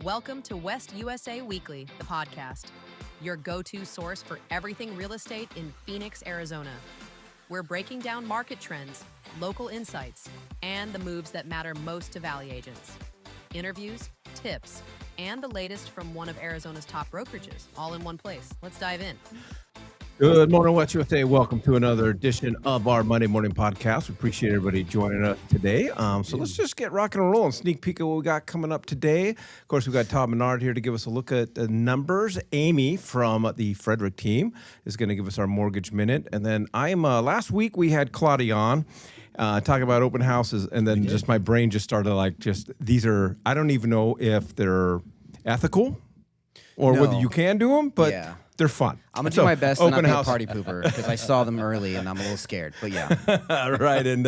Welcome to West USA Weekly, the podcast, your go-to source for everything real estate in Phoenix, Arizona. We're breaking down market trends, local insights, and the moves that matter most to Valley agents. Interviews, tips, and the latest from one of Arizona's top brokerages, all in one place. Let's dive in. Good morning, West USA. Welcome to another edition of our Monday morning podcast. We appreciate everybody joining us today. So let's just get rocking and rolling. Sneak peek of what we got coming up today. Of course, we've got Todd Menard here to give us a look at the numbers. Amy from the Frederick team is going to give us our mortgage minute. And then last week we had Claudia on talking about open houses. And then just my brain just started these are, I don't even know if they're ethical or whether you can do them, but they're fun. I'm going to do my best to not be a party pooper because I saw them early and I'm a little scared, but yeah. Right. And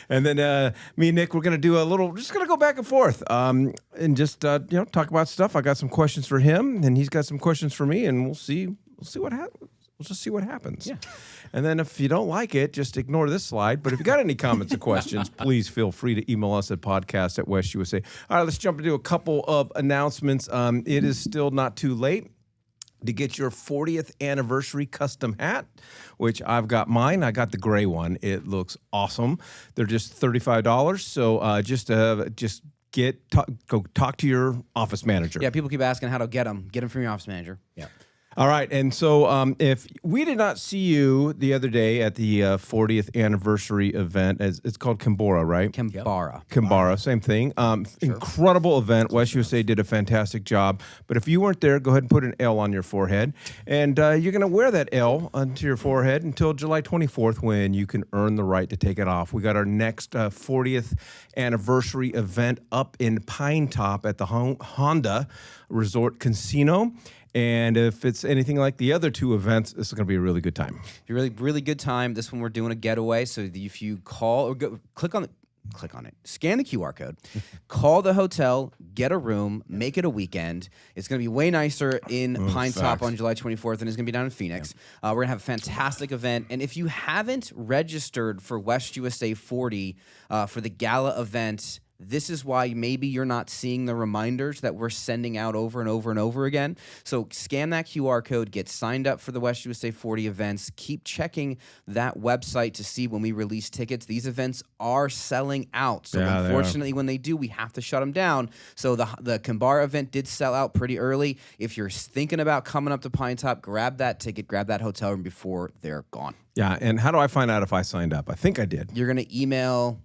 then me and Nick, we're going to do just going to go back and forth and just, talk about stuff. I got some questions for him and he's got some questions for me and we'll see what happens. We'll just see what happens. Yeah. And then if you don't like it, just ignore this slide. But if you got any comments or questions, please feel free to email us at podcast@WestUSA. All right, let's jump into a couple of announcements. It is still not too late to get your 40th anniversary custom hat, which I've got mine. I got the gray one. It looks awesome. They're just $35. So go talk to your office manager. Yeah, people keep asking how to get them. Get them from your office manager. Yeah. All right, and so if we did not see you the other day at the 40th anniversary event, it's called Kimbara, right? Kimbara, same thing. Sure. Incredible event. West USA did a fantastic job. But if you weren't there, go ahead and put an L on your forehead. And you're going to wear that L onto your forehead until July 24th when you can earn the right to take it off. We got our next 40th anniversary event up in Pine Top at the Honda Resort Casino. And if it's anything like the other two events, this is going to be a really good time. Really, really good time. This one we're doing a getaway. So if you call or click on it, scan the QR code, call the hotel, get a room, make it a weekend. It's going to be way nicer in Pine Top on July 24th, and it's going to be down in Phoenix. We're going to have a fantastic event. And if you haven't registered for West USA 40 for the gala event, this is why maybe you're not seeing the reminders that we're sending out over and over and over again. So scan that QR code, get signed up for the West USA 40 events. Keep checking that website to see when we release tickets. These events are selling out. So unfortunately, when they do, we have to shut them down. So the Kimbara event did sell out pretty early. If you're thinking about coming up to Pine Top, grab that ticket, grab that hotel room before they're gone. Yeah, and how do I find out if I signed up? I think I did. You're going to email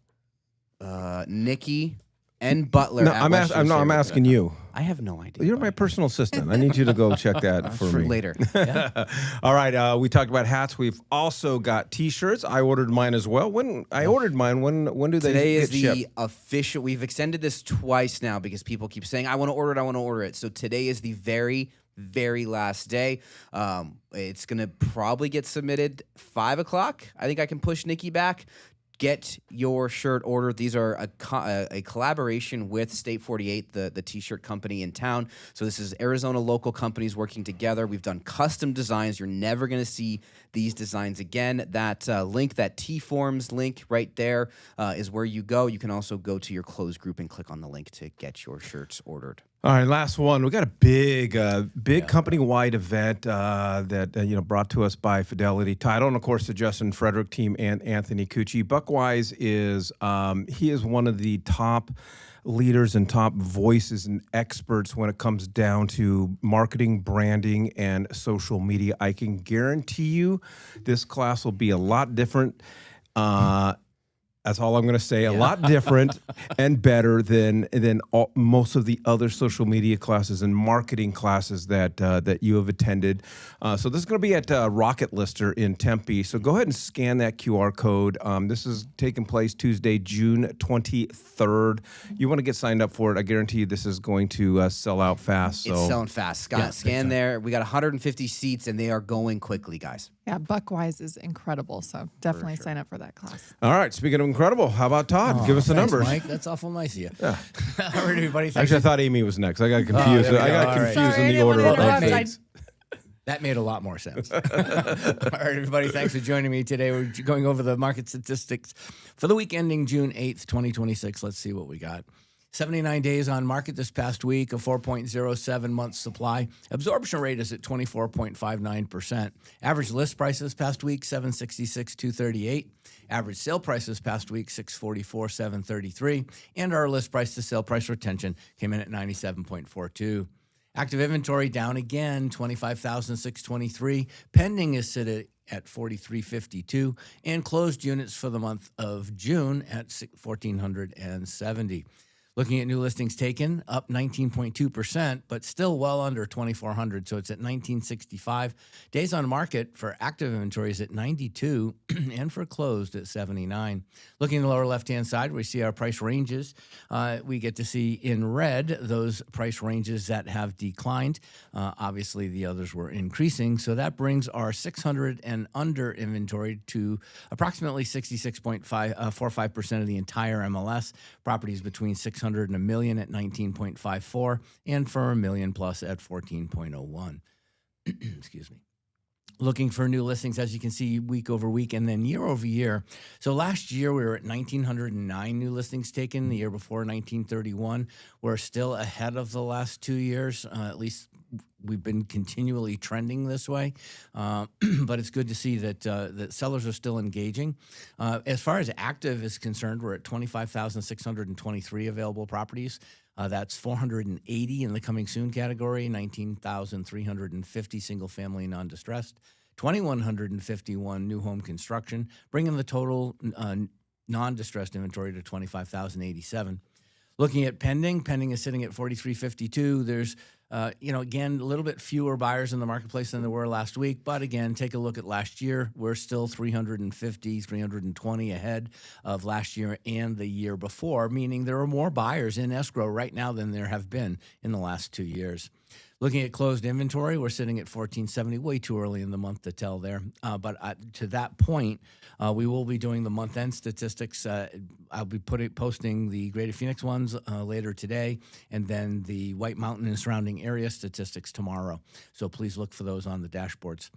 Nikki and Butler. No, I'm asking you. I have no idea. You're my personal assistant. I need you to go check that for me later. All right. We talked about hats. We've also got T-shirts. I ordered mine as well. When do they Today is get the shipped? official. We've extended this twice now because people keep saying, I want to order it. So today is the very, very last day. It's going to probably get submitted 5 o'clock. I think I can push Nikki back. Get your shirt ordered. These are a collaboration with State 48, the T-shirt company in town. So this is Arizona local companies working together. We've done custom designs. You're never going to see these designs again. That link, that T-Forms link right there is where you go. You can also go to your closed group and click on the link to get your shirts ordered. All right, last one. We got a big company-wide event that brought to us by Fidelity Title, and of course the Justin Frederick team and Anthony Cucci. Buckwise is he is one of the top leaders and top voices and experts when it comes down to marketing, branding, and social media. I can guarantee you, this class will be a lot different. That's all I'm going to say. A lot different and better than most of the other social media classes and marketing classes that you have attended. So this is going to be at Rocket Lister in Tempe. So go ahead and scan that QR code. This is taking place Tuesday, June 23rd. You want to get signed up for it. I guarantee you this is going to sell out fast. So. It's selling fast. Scan there. We got 150 seats, and they are going quickly, guys. Yeah, Buckwise is incredible, so definitely sign up for that class. All right, speaking of incredible, how about Todd? Give us the numbers. Mike, that's awful nice of you. Yeah. All right, everybody. Actually, I thought Amy was next. I got confused. I got confused in the order of things. That made a lot more sense. All right, everybody, thanks for joining me today. We're going over the market statistics for the week ending June 8th, 2026. Let's see what we got. 79 days on market this past week, a 4.07 month supply. Absorption rate is at 24.59%. Average list price this past week, $766,238. Average sale price this past week, $644,733. And our list price to sale price retention came in at 97.42. Active inventory down again, 25,623. Pending is sitting at 4,352, and closed units for the month of June at 1,470. Looking at new listings taken, up 19.2%, but still well under 2,400, so it's at 1,965. Days on market for active inventory is at 92, and for closed at 79. Looking at the lower left-hand side, we see our price ranges. We get to see in red those price ranges that have declined. Obviously, the others were increasing, so that brings our 600 and under inventory to approximately 66.45% of the entire MLS. Properties between 600 and a million at 19.54, and for a million plus at 14.01. Excuse me. Looking for new listings, as you can see, week over week and then year over year. So last year we were at 1,909 new listings taken. The year before, 1,931. We're still ahead of the last 2 years. At least we've been continually trending this way. But it's good to see that that sellers are still engaging. As far as active is concerned, we're at 25,623 available properties. That's 480 in the coming soon category, 19,350 single family non-distressed, 2,151 new home construction, bringing the total non-distressed inventory to 25,087. Looking at pending is sitting at 4,352. There's again, a little bit fewer buyers in the marketplace than there were last week. But again, take a look at last year. We're still 350, 320 ahead of last year and the year before, meaning there are more buyers in escrow right now than there have been in the last 2 years. Looking at closed inventory, we're sitting at 1,470, way too early in the month to tell there. But to that point, we will be doing the month-end statistics. I'll be posting the Greater Phoenix ones later today, and then the White Mountain and surrounding area statistics tomorrow. So please look for those on the dashboards.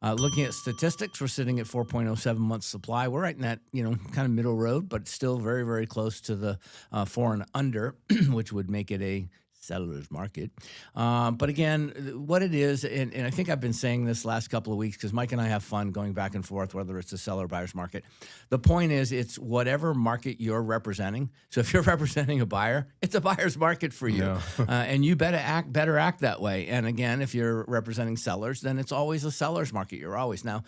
Looking at statistics, we're sitting at 4.07 months supply. We're right in that, kind of middle road, but still very, very close to the 4 and under, which would make it a seller's market. But again, what it is, and I think I've been saying this last couple of weeks because Mike and I have fun going back and forth, whether it's a seller or buyer's market. The point is, it's whatever market you're representing. So if you're representing a buyer, it's a buyer's market for you. Yeah. And you better act that way. And again, if you're representing sellers, then it's always a seller's market. You're always. Now,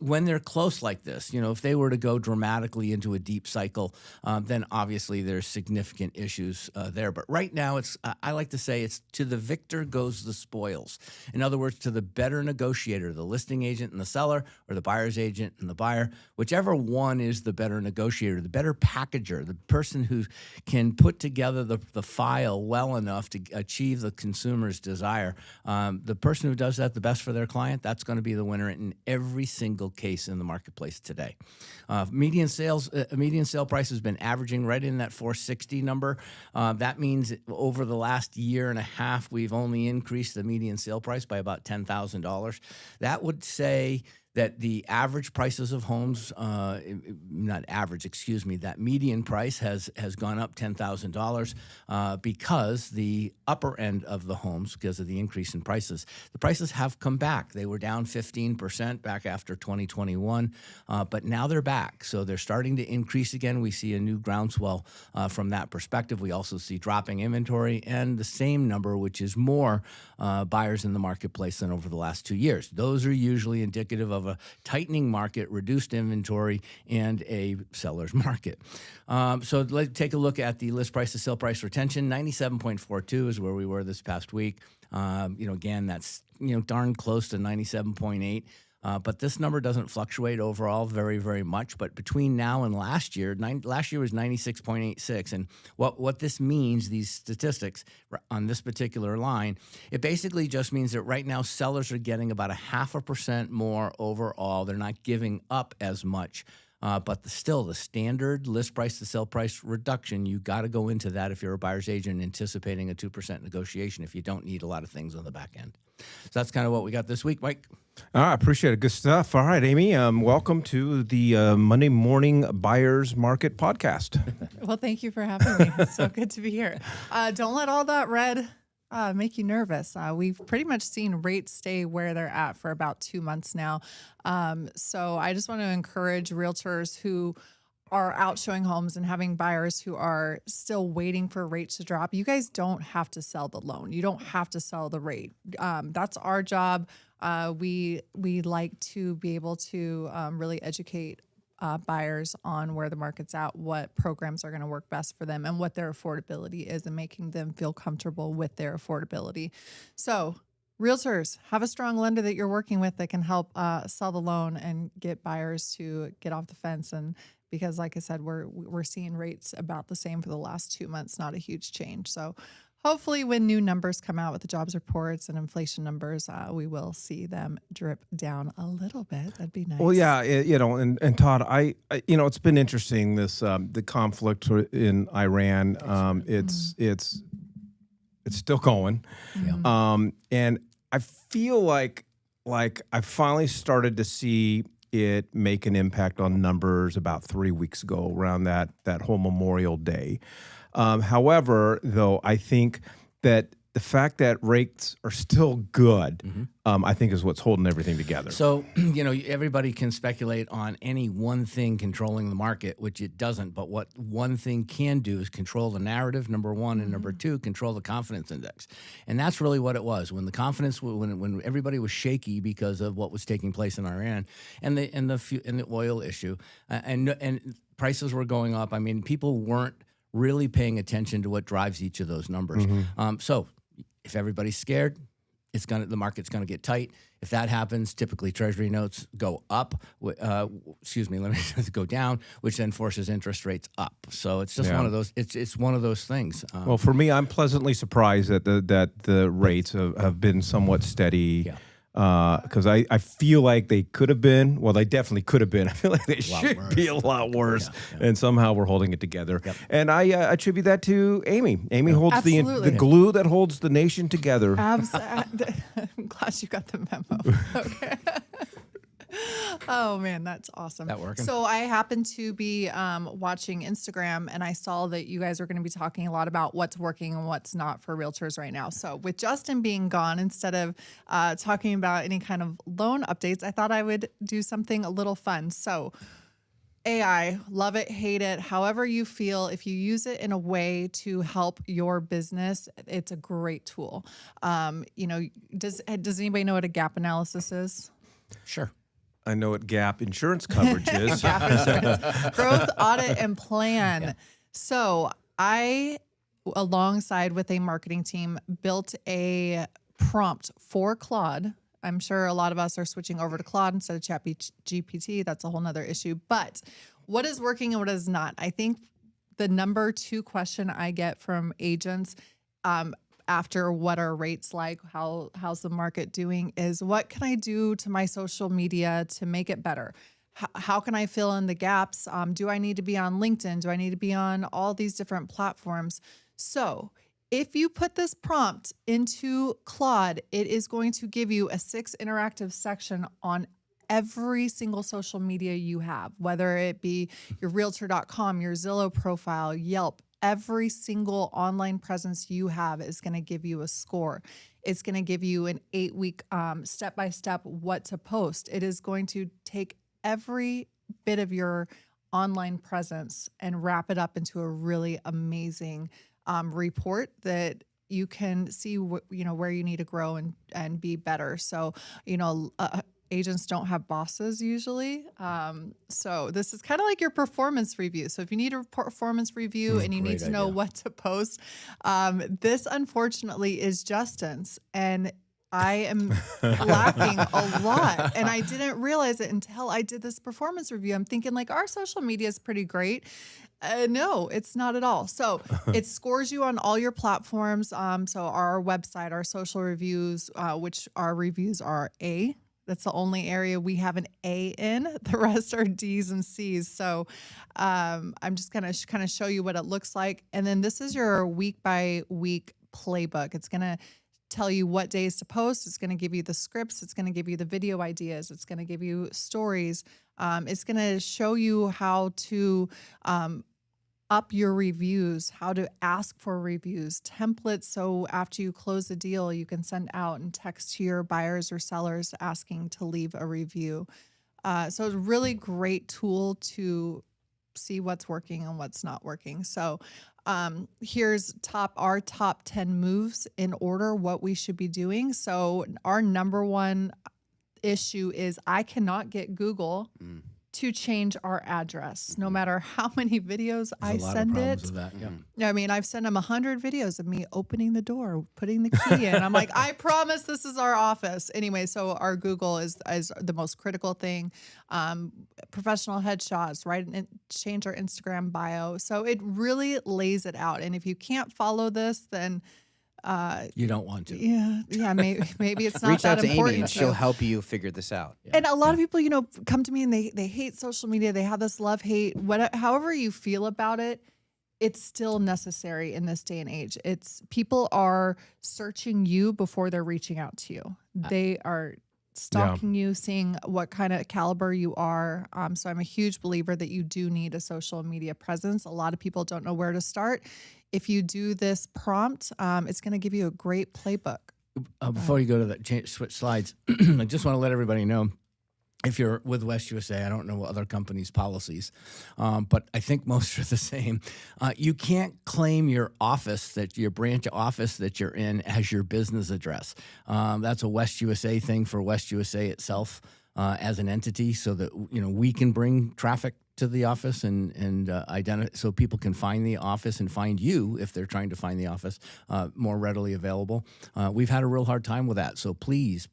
when they're close like this, if they were to go dramatically into a deep cycle, then obviously there's significant issues there. But right now, I like to say it's to the victor goes the spoils. In other words, to the better negotiator, the listing agent and the seller, or the buyer's agent and the buyer, whichever one is the better negotiator, the better packager, the person who can put together the file well enough to achieve the consumer's desire. The person who does that the best for their client, that's going to be the winner in every single case in the marketplace today. Median sale price has been averaging right in that 460 number. That means over the last year and a half, we've only increased the median sale price by about $10,000. That would say that the average prices of homes, that median price has gone up $10,000 because the upper end of the homes, because of the increase in prices, the prices have come back. They were down 15% back after 2021, but now they're back. So they're starting to increase again. We see a new groundswell from that perspective. We also see dropping inventory and the same number, which is more buyers in the marketplace than over the last 2 years. Those are usually indicative of a tightening market, reduced inventory, and a seller's market. So let's take a look at the list price to sale price retention. 97.42 is where we were this past week. Again, that's darn close to 97.8. But this number doesn't fluctuate overall very, very much. But between now and last year was 96.86. And what this means, these statistics on this particular line, it basically just means that right now sellers are getting about 0.5% more overall. They're not giving up as much. But still, the standard list price to sell price reduction, you got to go into that if you're a buyer's agent anticipating a 2% negotiation if you don't need a lot of things on the back end. So that's kind of what we got this week, Mike. I appreciate it. Good stuff. All right, Amy, welcome to the Monday Morning Buyers Market Podcast. Well, thank you for having me. It's so good to be here. Don't let all that red make you nervous. We've pretty much seen rates stay where they're at for about 2 months now. So I just want to encourage realtors who are out showing homes and having buyers who are still waiting for rates to drop. You guys don't have to sell the loan. You don't have to sell the rate. That's our job. We like to be able to really educate buyers on where the market's at, what programs are going to work best for them, and what their affordability is, and making them feel comfortable with their affordability. So realtors, have a strong lender that you're working with that can help sell the loan and get buyers to get off the fence. And because, like I said, we're seeing rates about the same for the last 2 months, not a huge change. So hopefully when new numbers come out with the jobs reports and inflation numbers, we will see them drip down a little bit. That'd be nice. Well, yeah, and Todd, I it's been interesting, this the conflict in Iran. It's still going, and I feel like I finally started to see it make an impact on numbers about 3 weeks ago around that whole Memorial Day. However, though, I think that the fact that rates are still good, I think is what's holding everything together. So, everybody can speculate on any one thing controlling the market, which it doesn't. But what one thing can do is control the narrative, number one, and number two, control the confidence index. And that's really what it was. When the confidence, when everybody was shaky because of what was taking place in Iran and the oil issue, and prices were going up. I mean, people weren't really paying attention to what drives each of those numbers. So if everybody's scared, the market's gonna get tight. If that happens, typically Treasury notes go up. Go down, which then forces interest rates up. So it's just one of those. It's one of those things. Well, for me, I'm pleasantly surprised that the rates have been somewhat steady. Yeah. Because I feel like they could have been. Well, they definitely could have been. I feel like they should be a lot worse, and somehow we're holding it together. Yep. And I attribute that to Amy. Amy holds the glue that holds the nation together. Absolutely. I'm glad you got the memo. Okay. Oh man, that's awesome. That working? So I happened to be watching Instagram, and I saw that you guys are going to be talking a lot about what's working and what's not for realtors right now. So with Justin being gone, instead of talking about any kind of loan updates, I thought I would do something a little fun. So AI, love it, hate it, however you feel. If you use it in a way to help your business, it's a great tool. Does anybody know what a gap analysis is? Sure. I know what gap insurance coverage is. Gap insurance. Growth audit and plan. Yeah. So I, alongside with a marketing team, built a prompt for Claude. I'm sure a lot of us are switching over to Claude instead of ChatGPT. That's a whole nother issue. But what is working and what is not? I think the number 2 question I get from agents after what are rates like, how's the market doing, is what can I do to my social media to make it better? How can I fill in the gaps? Do I need to be on LinkedIn? Do I need to be on all these different platforms? So if you put this prompt into Claude, it is going to give you a 6 interactive section on every single social media you have, whether it be your realtor.com, your Zillow profile, Yelp. Every single online presence you have is going to give you a score. It's going to give you an 8-week step-by-step what to post. It is going to take every bit of your online presence and wrap it up into a really amazing report that you can see where you need to grow and be better. So, agents don't have bosses usually. So this is kind of like your performance review. So if you need a performance review and you need to know what to post, this unfortunately is Justin's. And I am lacking a lot. And I didn't realize it until I did this performance review. I'm thinking our social media is pretty great. No, it's not at all. So it scores you on all your platforms. So our website, our social reviews, which our reviews are A, That's the only area we have an A in. The rest are D's and C's. So I'm just going to kind of show you what it looks like. And then this is your week by week playbook. It's going to tell you what days to post. It's going to give you the scripts. It's going to give you the video ideas. It's going to give you stories. It's going to show you how to up your reviews, how to ask for reviews, templates. So after you close the deal, you can send out and text to your buyers or sellers asking to leave a review. So it's a really great tool to see what's working and what's not working. So here's our top 10 moves in order, what we should be doing. So our number one issue is I cannot get Google to change our address, no matter how many videos I send it. With that. Yeah. I mean, I've sent them 100 videos of me opening the door, putting the key in. I'm like, I promise this is our office. Anyway, so our Google is the most critical thing. Professional headshots, right? And change our Instagram bio. So it really lays it out. And if you can't follow this, then You don't want to. yeah, maybe it's not Reach that out to important. Amy and to she'll you. help you figure this out. And a lot of people, come to me and they hate social media. They have this love-hate. However you feel about it, it's still necessary in this day and age. People are searching you before they're reaching out to you. They are stalking you, seeing what kind of caliber you are. So I'm a huge believer that you do need a social media presence. A lot of people don't know where to start. If you do this prompt, it's going to give you a great playbook. Before you go to that, switch slides, I just want to let everybody know, if you're with West USA, I don't know what other companies' policies, but I think most are the same. You can't claim your branch office that you're in as your business address. That's a West USA thing for West USA itself as an entity, so that we can bring traffic to the office and identify, so people can find the office and find you if they're trying to find the office more readily available. We've had a real hard time with that, so please.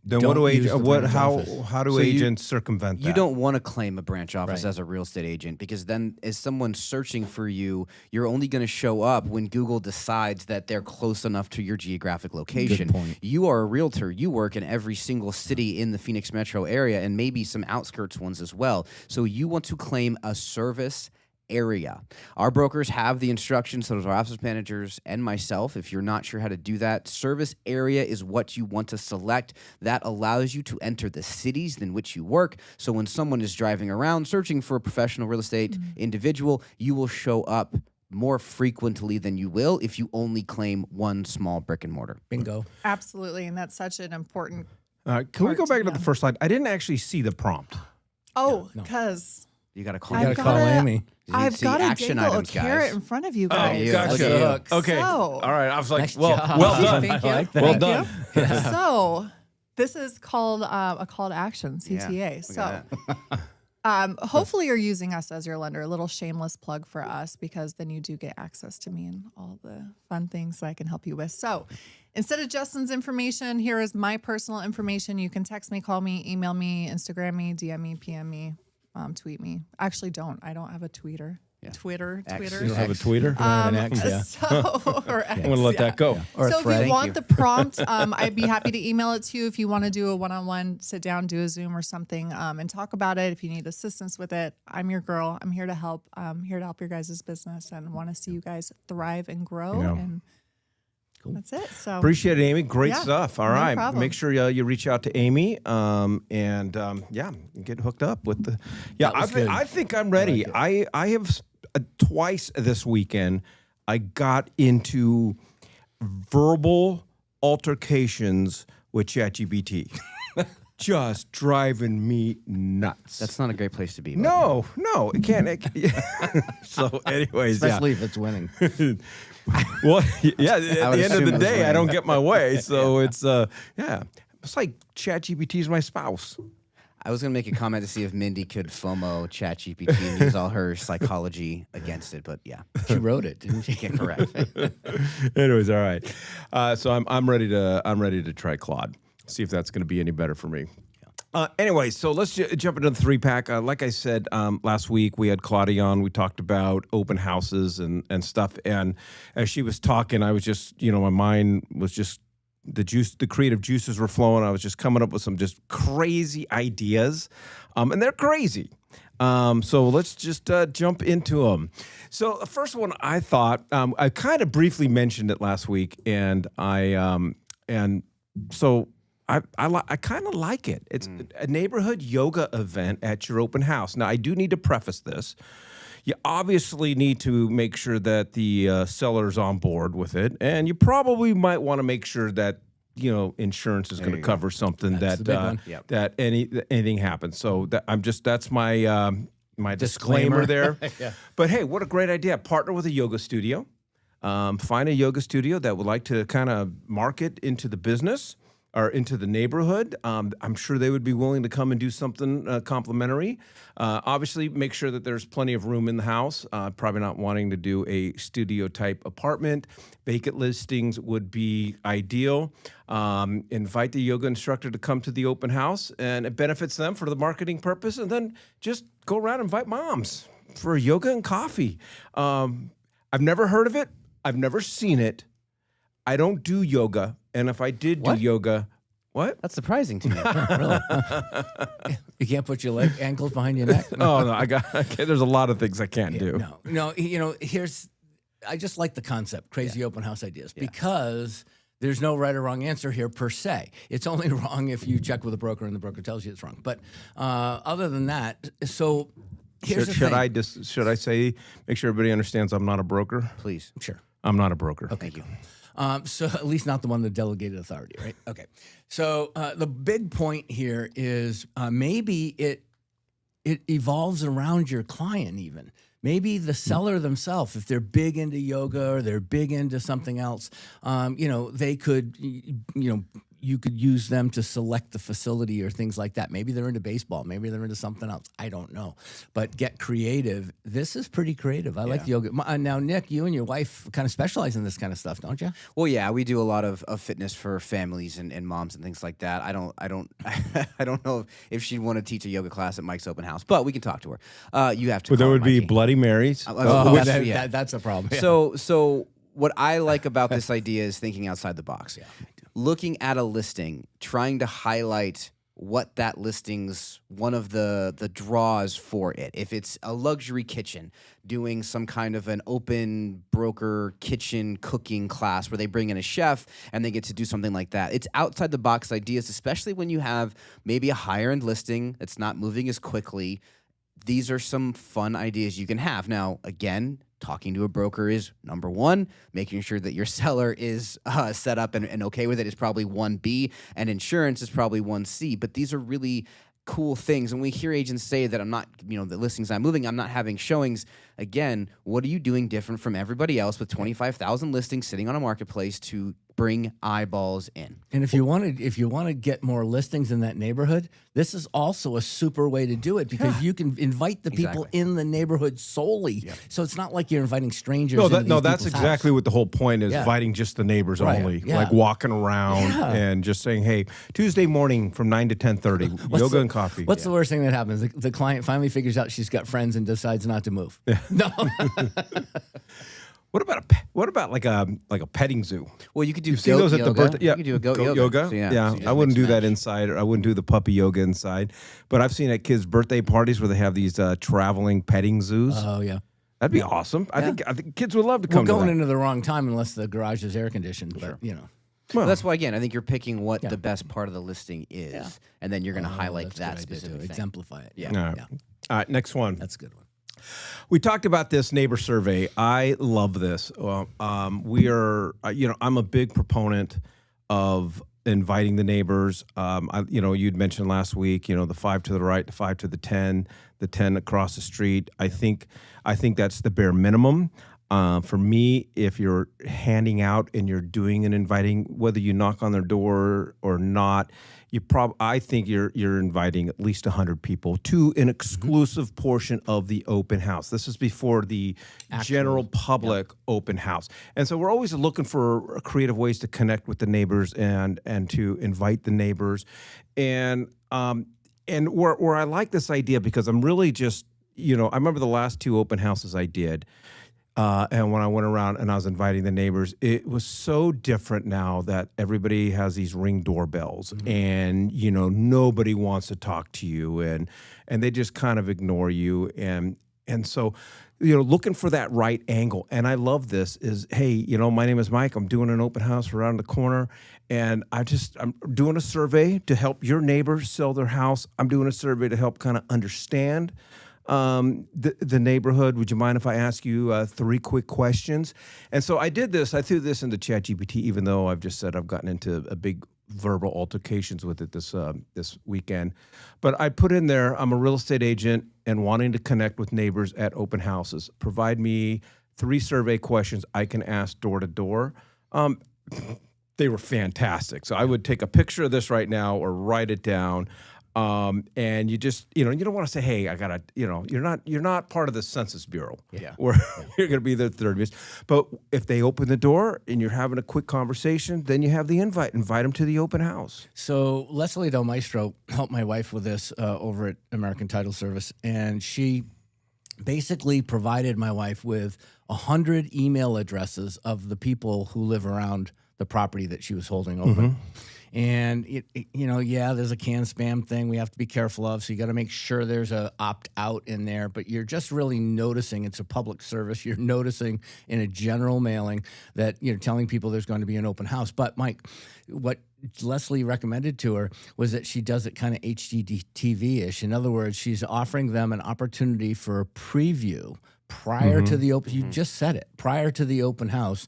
Then Don't what do use the branch office. how do agents circumvent that? You don't want to claim a branch office Right. as a real estate agent, because then as someone searching for you, you're only going to show up when Google decides that they're close enough to your geographic location. Good point. You are a realtor. You work in every single city in the Phoenix metro area and maybe some outskirts ones as well. So you want to claim a service area. Our brokers have the instructions, so does our office managers and myself. If you're not sure how to do that, service area is what you want to select. That allows you to enter the cities in which you work. So when someone is driving around searching for a professional real estate individual, you will show up more frequently than you will if you only claim one small brick and mortar. Bingo. Absolutely. And that's such an important. Can we go back to the first slide? I didn't actually see the prompt. Because You got to call. You I've gotta call gotta- Amy. I've See got to action dangle items, a carrot guys. in front of you Oh, guys. Look at you. Okay. So- All right. I was like, Nice well job. done. Thank you. I like that. Well Thank done. you. So this is called a call to action, CTA. Yeah, look So at hopefully you're using us as your lender. A little shameless plug for us, because then you do get access to me and all the fun things that I can help you with. So instead of Justin's information, here is my personal information. You can text me, call me, email me, Instagram me, DM me, PM me, tweet me. Actually, I don't have a tweeter. Twitter. You don't have a tweeter? An X, yeah. Or I'm going to let that go. Or a So if thread. you want you. the prompt, I'd be happy to email it to you. If you want to do a one-on-one, sit down, do a Zoom or something, and talk about it. If you need assistance with it, I'm your girl. I'm here to help. I'm here to help your guys' business and want to see you guys thrive and grow. Yeah. And that's it. So Appreciate it, Amy. Great Yeah, stuff. All no right. problem. Make sure you reach out to Amy and get hooked up with the. Yeah, That was good. I think I'm ready. I have twice this weekend, I got into verbal altercations with ChatGPT. Just driving me nuts. That's not a great place to be. but- no, it can't. So, anyways, Especially if it's winning. well, yeah. At would the end of assume the it was day, I winning. don't get my way, so it's it's like ChatGPT is my spouse. I was going to make a comment to see if Mindy could FOMO ChatGPT and use all her psychology against it, but yeah, She wrote it, didn't she? yeah, correct. Anyways, all right. So I'm ready to try Claude. See if that's going to be any better for me. Anyway, so let's jump into the 3-pack. Like I said last week, we had Claudia on. We talked about open houses and stuff. And as she was talking, I was just, my mind was just the creative juices were flowing. I was just coming up with some just crazy ideas, and they're crazy. So let's just jump into them. So the first one I thought, I kind of briefly mentioned it last week, and I kind of like it. It's a neighborhood yoga event at your open house. Now, I do need to preface this. You obviously need to make sure that the seller's on board with it, and you probably might want to make sure that insurance is going to cover something that anything happens. So that's my my disclaimer there. Yeah. But hey, what a great idea! Partner with a yoga studio. Find a yoga studio that would like to kind of market into the business or into the neighborhood. I'm sure they would be willing to come and do something complimentary. Obviously, make sure that there's plenty of room in the house. Probably not wanting to do a studio type apartment. Vacant listings would be ideal. Invite the yoga instructor to come to the open house, and it benefits them for the marketing purpose. And then just go around and invite moms for yoga and coffee. I've never heard of it. I've never seen it. I don't do yoga. And if I did do yoga, what? That's surprising to me. Really? You can't put your ankles behind your neck? Oh, no, there's a lot of things I can't do. No, I just like the concept, crazy open house ideas, because there's no right or wrong answer here per se. It's only wrong if you check with a broker and the broker tells you it's wrong. But other than that, so here's the thing. Should I say, make sure everybody understands I'm not a broker? Please. Sure. I'm not a broker. Okay. Thank you. So at least not the one that delegated authority, right? Okay. So the big point here is maybe it evolves around your client even. Maybe the seller themselves, if they're big into yoga or they're big into something else, they could, you could use them to select the facility or things like that. Maybe they're into baseball. Maybe they're into something else. I don't know. But get creative. This is pretty creative. I like the yoga. Now, Nick, you and your wife kind of specialize in this kind of stuff, don't you? Well, yeah, we do a lot of fitness for families and moms and things like that. I don't know if she'd want to teach a yoga class at Mike's open house, but we can talk to her. You have to. But there call would be Mikey. Bloody Marys. That's a problem. Yeah. So what I like about this idea is thinking outside the box. Yeah, me too. Looking at a listing, trying to highlight what that listing's one of the draws for it. If it's a luxury kitchen, doing some kind of an open broker kitchen cooking class where they bring in a chef and they get to do something like that. It's outside the box ideas, especially when you have maybe a higher end listing that's not moving as quickly. These are some fun ideas you can have. Now, again, talking to a broker is number one. Making sure that your seller is set up and okay with it is probably 1B, and insurance is probably 1C. But these are really cool things. And we hear agents say that the listing's not moving, I'm not having showings. Again, what are you doing different from everybody else with 25,000 listings sitting on a marketplace to bring eyeballs in? And if you want to get more listings in that neighborhood, this is also a super way to do it, because you can invite the people in the neighborhood solely. Yeah. So it's not like you're inviting strangers. That's exactly what the whole point is. Inviting just the neighbors only, like walking around and just saying, "Hey, Tuesday morning from 9 to 10:30, yoga and coffee." What's the worst thing that happens? The client finally figures out she's got friends and decides not to move. Yeah. No. What about like a petting zoo? Well, you could do You've seen those at the birthday. Yeah, you could do a goat yoga. So, I wouldn't do that inside, or I wouldn't do the puppy yoga inside. But I've seen at kids' birthday parties where they have these traveling petting zoos. Oh yeah, that'd be awesome. I think kids would love to come. We're going into the wrong time unless the garage is air conditioned. But Well, that's why, again, I think you're picking what the best part of the listing is, and then you're going to highlight that specific thing. Exemplify it. Yeah. All right, next one. That's a good one. We talked about this neighbor survey. I love this. We are, I'm a big proponent of inviting the neighbors. You'd mentioned last week, the 5 to the right, the 5 to the 10 across the street. I think that's the bare minimum. For me, if you're handing out and you're doing an inviting, whether you knock on their door or not, I think you're inviting at least 100 people to an exclusive portion of the open house. This is before the general public open house. And so we're always looking for creative ways to connect with the neighbors and to invite the neighbors. And where I like this idea, because I'm really just, I remember the last 2 open houses I did. And when I went around and I was inviting the neighbors, it was so different now that everybody has these Ring doorbells, and nobody wants to talk to you, and they just kind of ignore you, and so looking for that right angle. And I love this is, hey, my name is Mike. I'm doing an open house around the corner, and I'm doing a survey to help your neighbors sell their house. I'm doing a survey to help kind of understand the neighborhood. Would you mind if I ask you 3 quick questions? And so I did this. I threw this into ChatGPT, even though I've just said I've gotten into a big verbal altercations with it this weekend. But I put in there, I'm a real estate agent and wanting to connect with neighbors at open houses. Provide me 3 survey questions I can ask door to door. They were fantastic. So I would take a picture of this right now or write it down. And you just, you don't want to say, hey, I gotta, you're not part of the Census Bureau, where you're going to be there 30 minutes. But if they open the door and you're having a quick conversation, then you have the invite them to the open house. So Leslie Del Maestro helped my wife with this over at American Title Service, and she basically provided my wife with 100 email addresses of the people who live around the property that she was holding open. And there's a canned spam thing we have to be careful of. So you got to make sure there's a opt out in there. But you're just really noticing it's a public service. You're noticing in a general mailing that you're telling people there's going to be an open house. But Mike, what Leslie recommended to her was that she does it kind of HGTV-ish. In other words, she's offering them an opportunity for a preview prior to the open. You just said it. Prior to the open house,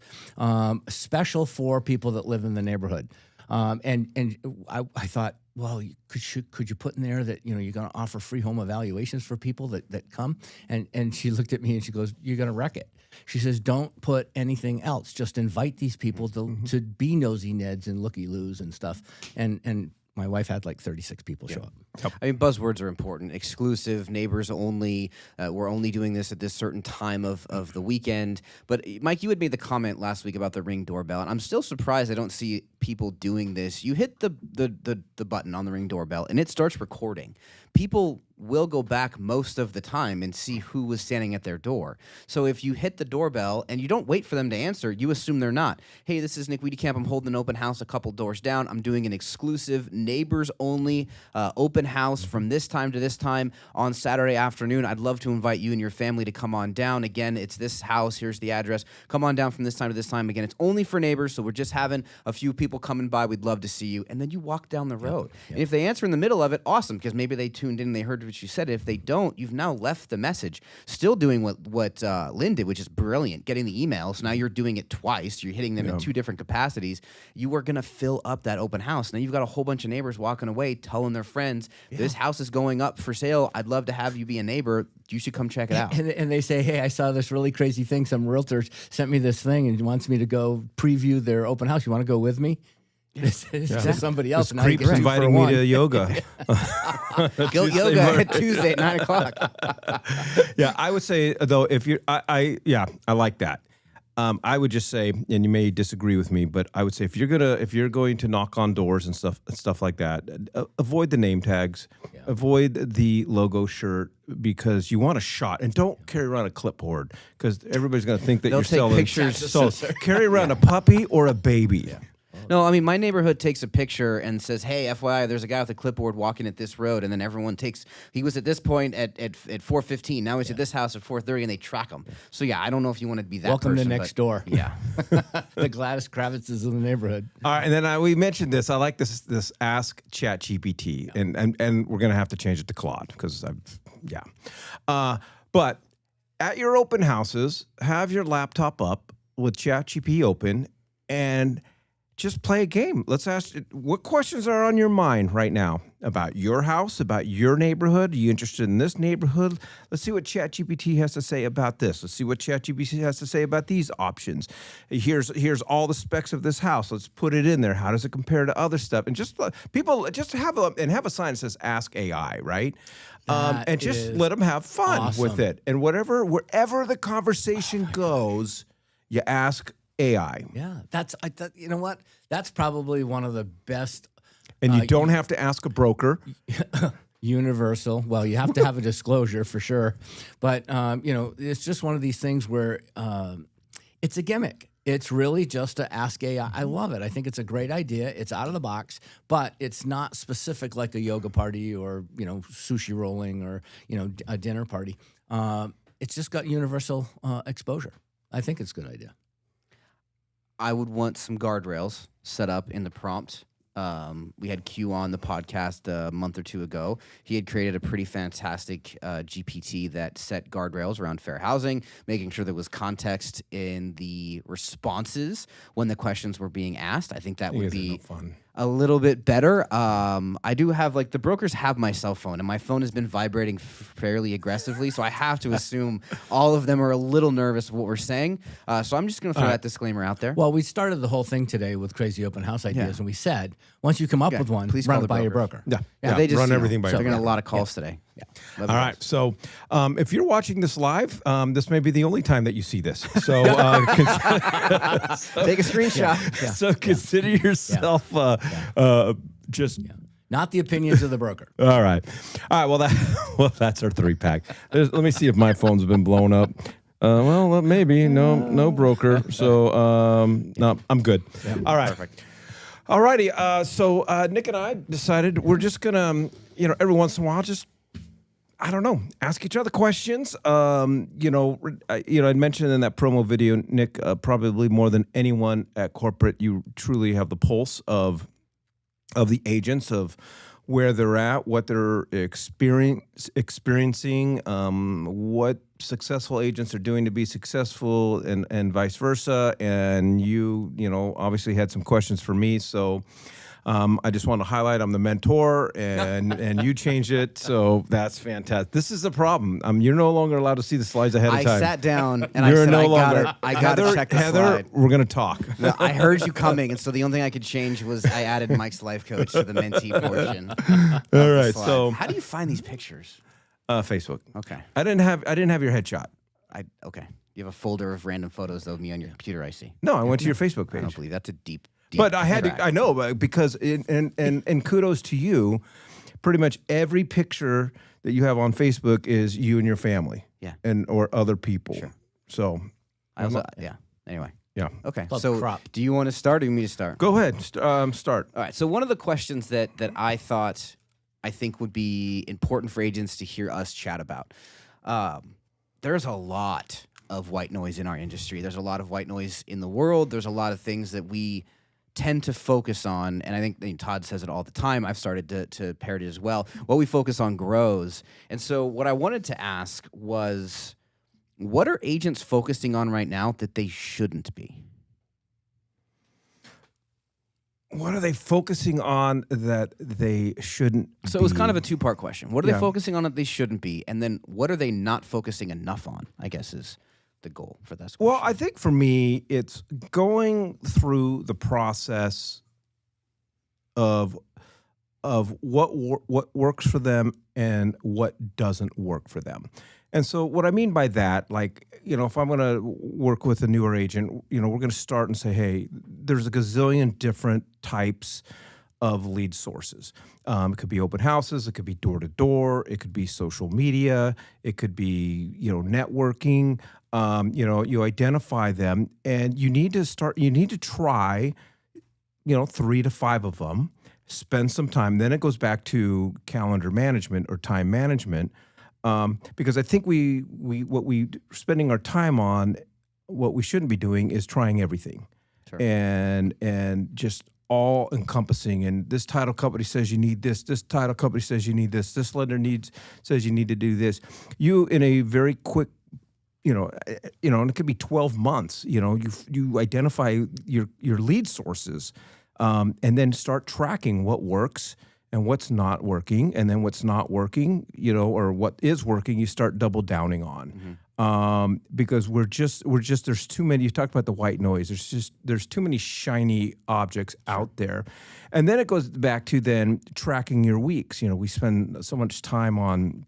special for people that live in the neighborhood. And I thought, well, could you put in there that you're going to offer free home evaluations for people that come? And she looked at me and she goes, "You're going to wreck it." She says, "Don't put anything else. Just invite these people to be nosy Neds and looky loos and stuff." And my wife had like 36 people show up. I mean, buzzwords are important. Exclusive, neighbors only. We're only doing this at this certain time of the weekend. But Mike, you had made the comment last week about the Ring doorbell, and I'm still surprised I don't see people doing this. You hit the button on the Ring doorbell, and it starts recording. People will go back most of the time and see who was standing at their door. So if you hit the doorbell and you don't wait for them to answer, you assume they're not. Hey, this is Nick Wiedekamp. I'm holding an open house a couple doors down. I'm doing an exclusive neighbors only open house from this time to this time on Saturday afternoon. I'd love to invite you and your family to come on down. Again, it's this house. Here's the address. Come on down from this time to this time. Again, it's only for neighbors, so we're just having a few people coming by. We'd love to see you. And then you walk down the road. And if they answer in the middle of it, awesome, because maybe they tuned in and they heard what you said. If they don't, you've now left the message. Still doing what Lynn did, which is brilliant, getting the email. So now you're doing it twice. You're hitting them in 2 different capacities. You are going to fill up that open house. Now you've got a whole bunch of neighbors walking away telling their friends, this house is going up for sale. I'd love to have you be a neighbor. You should come check it out. And they say, hey, I saw this really crazy thing. Some realtor sent me this thing and wants me to go preview their open house. You want to go with me? It's just somebody else. This creep's inviting me to yoga. Guilt yoga at Tuesday at 9 o'clock. Yeah, I would say though, if you're, I like that. I would just say, and you may disagree with me, but I would say if you're going to knock on doors and stuff like that, avoid the name tags, avoid the logo shirt, because you want a shot, and don't carry around a clipboard because everybody's going to think that They'll you're take selling pictures. So carry around a puppy or a baby. Yeah. No, I mean, my neighborhood takes a picture and says, hey, FYI, there's a guy with a clipboard walking at this road. And then everyone he was at this point at 4:15. Now he's at this house at 4:30, and they track him. So, yeah, I don't know if you want to be that Welcome person. to next door. Yeah. The Gladys Kravitzes of the neighborhood. All right, and then we mentioned this. I like this Ask ChatGPT, and we're going to have to change it to Claude because but at your open houses, have your laptop up with ChatGPT open and just play a game. Let's ask, what questions are on your mind right now about your house, about your neighborhood? Are you interested in this neighborhood? Let's see what ChatGPT has to say about this. Let's see what ChatGPT has to say about these options. Here's all the specs of this house. Let's put it in there. How does it compare to other stuff? And just people just have a sign that says Ask AI, right? And just let them have fun with it. And wherever the conversation goes, you ask AI. Yeah, you know what? That's probably one of the best. And you don't have to ask a broker. Universal. Well, you have to have a disclosure for sure, but it's just one of these things where it's a gimmick. It's really just to ask AI. I love it. I think it's a great idea. It's out of the box, but it's not specific like a yoga party or sushi rolling or a dinner party. It's just got universal exposure. I think it's a good idea. I would want some guardrails set up in the prompt. We had Q on the podcast a month or two ago. He had created a pretty fantastic GPT that set guardrails around fair housing, making sure there was context in the responses when the questions were being asked. I think that would be fun. A little bit better. I do have, the brokers have my cell phone, and my phone has been vibrating fairly aggressively, so I have to assume all of them are a little nervous of what we're saying. So I'm just going to throw that disclaimer out there. Well, we started the whole thing today with crazy open house ideas, and we said, once you come up with one, please run call it by the your broker. broker. Yeah, They just run everything by so your they're going to broker. a lot of calls today. Yeah. All right. So if you're watching this live, this may be the only time that you see this. So Take a screenshot. so consider yourself just. Not the opinions of the broker. All right. Well, that's our 3-pack. Let me see if my phone's been blown up. Well, maybe no broker. So no, I'm good. Yeah. All right. Perfect. All righty. So Nick and I decided we're just gonna, every once in a while, just ask each other questions. I'd mentioned in that promo video, Nick, probably more than anyone at corporate, you truly have the pulse of the agents, of where they're at, what they're experiencing, what successful agents are doing to be successful, and vice versa. And you obviously had some questions for me, so I just want to highlight I'm the mentor, and you changed it, so that's fantastic. This is the problem. You're no longer allowed to see the slides ahead of time. I sat down and You're I said, no longer. I gotta check the Heather, slide. we're gonna talk. No, I heard you coming, and so the only thing I could change was I added Mike's life coach to the mentee portion. All right. So how do you find these pictures? Facebook. Okay. I didn't have your headshot. Okay. You have a folder of random photos of me on your computer, I see. No, I went to your Facebook I don't page. believe that's a deep But I had track. to. I know, but because and kudos to you. Pretty much every picture that you have on Facebook is you and your family. Yeah. Or other people. Sure. So. I also, Anyway. Yeah. Okay. Called So crop. do you want to start or do you want me to start? Go ahead. Start. All right. So one of the questions that I think would be important for agents to hear us chat about. There's a lot of white noise in our industry. There's a lot of white noise in the world. There's a lot of things that we tend to focus on, and I think Todd says it all the time. I've started to parrot it as well. What we focus on grows. And so what I wanted to ask was, what are agents focusing on right now that they shouldn't be? What are they focusing on that they shouldn't So be? it was kind of a two-part question. What are Yeah. they focusing on that they shouldn't be? And then what are they not focusing enough on, I guess is the goal for this question. Well, I think for me, it's going through the process of what works for them and what doesn't work for them. And so what I mean by that, if I'm going to work with a newer agent, we're going to start and say, hey, there's a gazillion different types of lead sources. It could be open houses, it could be door to door, it could be social media, it could be networking. You identify them, and you need to try 3 to 5 of them. Spend some time. Then it goes back to calendar management or time management, because I think what we spending our time on, what we shouldn't be doing is trying everything, Sure. and just all encompassing. And this title company says you need this. This title company says you need this. This lender says you need to do this. You in a very quick, and it could be 12 months. You identify your lead sources, and then start tracking what works and what's not working, and then what's not working, or what is working, you start double downing on. Mm-hmm. Because we're just there's too many. You talked about the white noise. There's too many shiny objects out there, and then it goes back to then tracking your weeks. We spend so much time on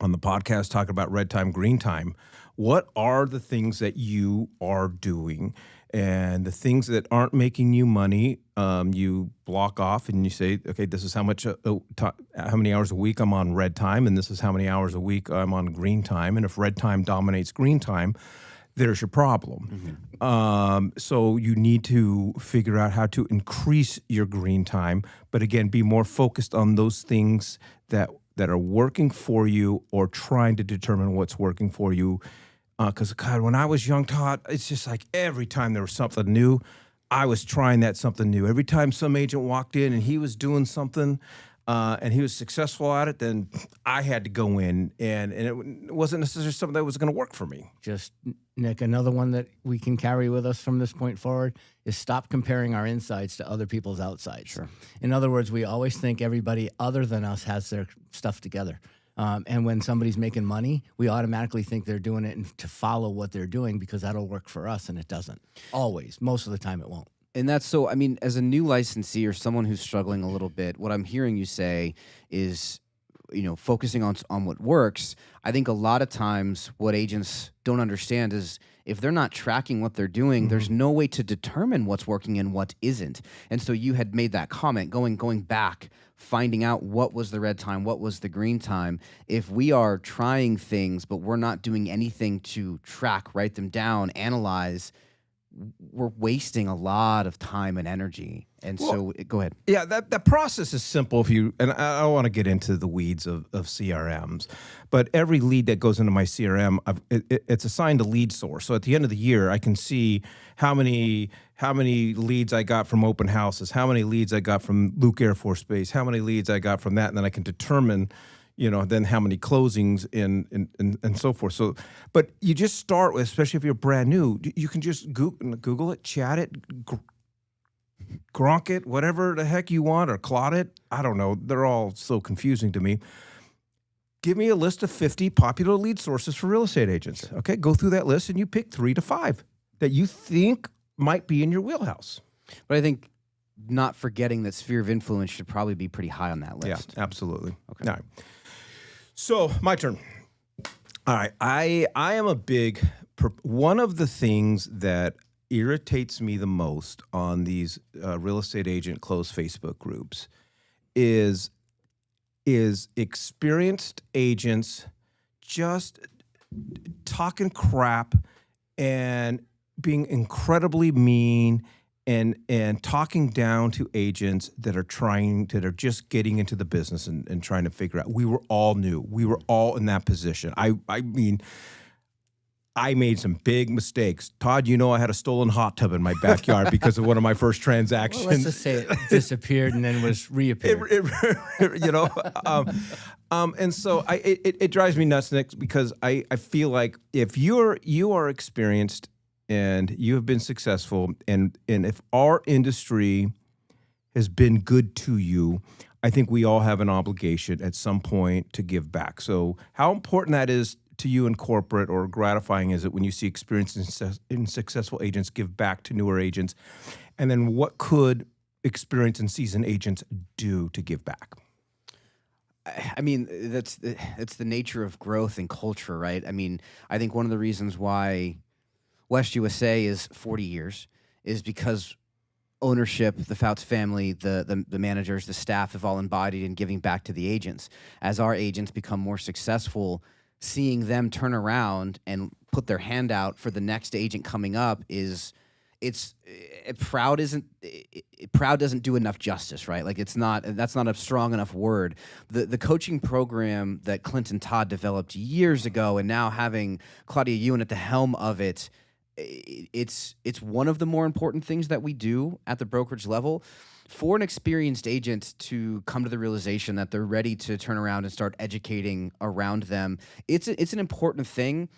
the podcast talking about red time, green time. What are the things that you are doing? And the things that aren't making you money, you block off and you say, okay, this is how many hours a week I'm on red time, and this is how many hours a week I'm on green time. And if red time dominates green time, there's your problem. So you need to figure out how to increase your green time, but again, be more focused on those things that are working for you, or trying to determine what's working for you. Because, God, when I was young, Todd, it's just like every time there was something new, I was trying that something new. Every time some agent walked in and he was doing something and he was successful at it, then I had to go in, and it wasn't necessarily something that was going to work for me. Just, Nick, another one that we can carry with us from this point forward is stop comparing our insides to other people's outsides. Sure. In other words, we always think everybody other than us has their stuff together. And when somebody's making money, we automatically think they're doing it to follow what they're doing because that'll work for us, and it doesn't. Always. Most of the time it won't. And that's so, I mean, as a new licensee or someone who's struggling a little bit, what I'm hearing you say is, focusing on what works. I think a lot of times what agents don't understand is if they're not tracking what they're doing, there's no way to determine what's working and what isn't. And so you had made that comment, going back, finding out what was the red time, what was the green time. If we are trying things, but we're not doing anything to track, write them down, analyze, we're wasting a lot of time and energy. And so, go ahead. Yeah, that process is simple. And I don't want to get into the weeds of CRMs, but every lead that goes into my CRM, it's assigned a lead source. So at the end of the year, I can see how many leads I got from open houses, how many leads I got from Luke Air Force Base, how many leads I got from that, and then I can determine, then how many closings and so forth. So, but you just start with, especially if you're brand new, you can just Google it, chat it, Gronk it, whatever the heck you want, or Claude it. I don't know. They're all so confusing to me. Give me a list of 50 popular lead sources for real estate agents. Okay, go through that list and you pick 3 to 5 that you think might be in your wheelhouse. But I think not forgetting that sphere of influence should probably be pretty high on that list. Yeah, absolutely. Okay. All right. So my turn. All right. I am a big, one of the things that irritates me the most on these real estate agent closed Facebook groups is experienced agents just talking crap and being incredibly mean and talking down to agents that are just getting into the business and trying to figure out. We were all new. We were all in that position. I mean, I made some big mistakes. Todd, I had a stolen hot tub in my backyard because of one of my first transactions. Well, let's just say it disappeared and then was reappeared. And so it drives me nuts, Nick, because I feel like if you are experienced and you have been successful, and if our industry has been good to you, I think we all have an obligation at some point to give back. So how important that is to you in corporate, or gratifying is it when you see experienced and successful agents give back to newer agents? And then what could experienced and seasoned agents do to give back? I mean, it's the nature of growth and culture, right? I mean, I think one of the reasons why West USA is 40 years is because ownership, the Fouts family, the managers, the staff have all embodied in giving back to the agents. As our agents become more successful, seeing them turn around and put their hand out for the next agent coming up proud doesn't do enough justice, right? Like that's not a strong enough word. The coaching program that Clinton Todd developed years ago, and now having Claudia Ewan at the helm of it, it's one of the more important things that we do at the brokerage level. For an experienced agent to come to the realization that they're ready to turn around and start educating around them, it's an important thing.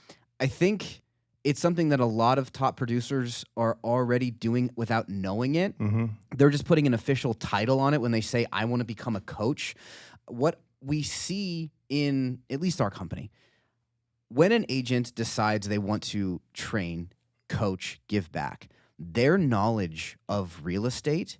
I think it's something that a lot of top producers are already doing without knowing it. Mm-hmm. They're just putting an official title on it when they say, I want to become a coach. What we see in at least our company, when an agent decides they want to train, coach, give back, their knowledge of real estate,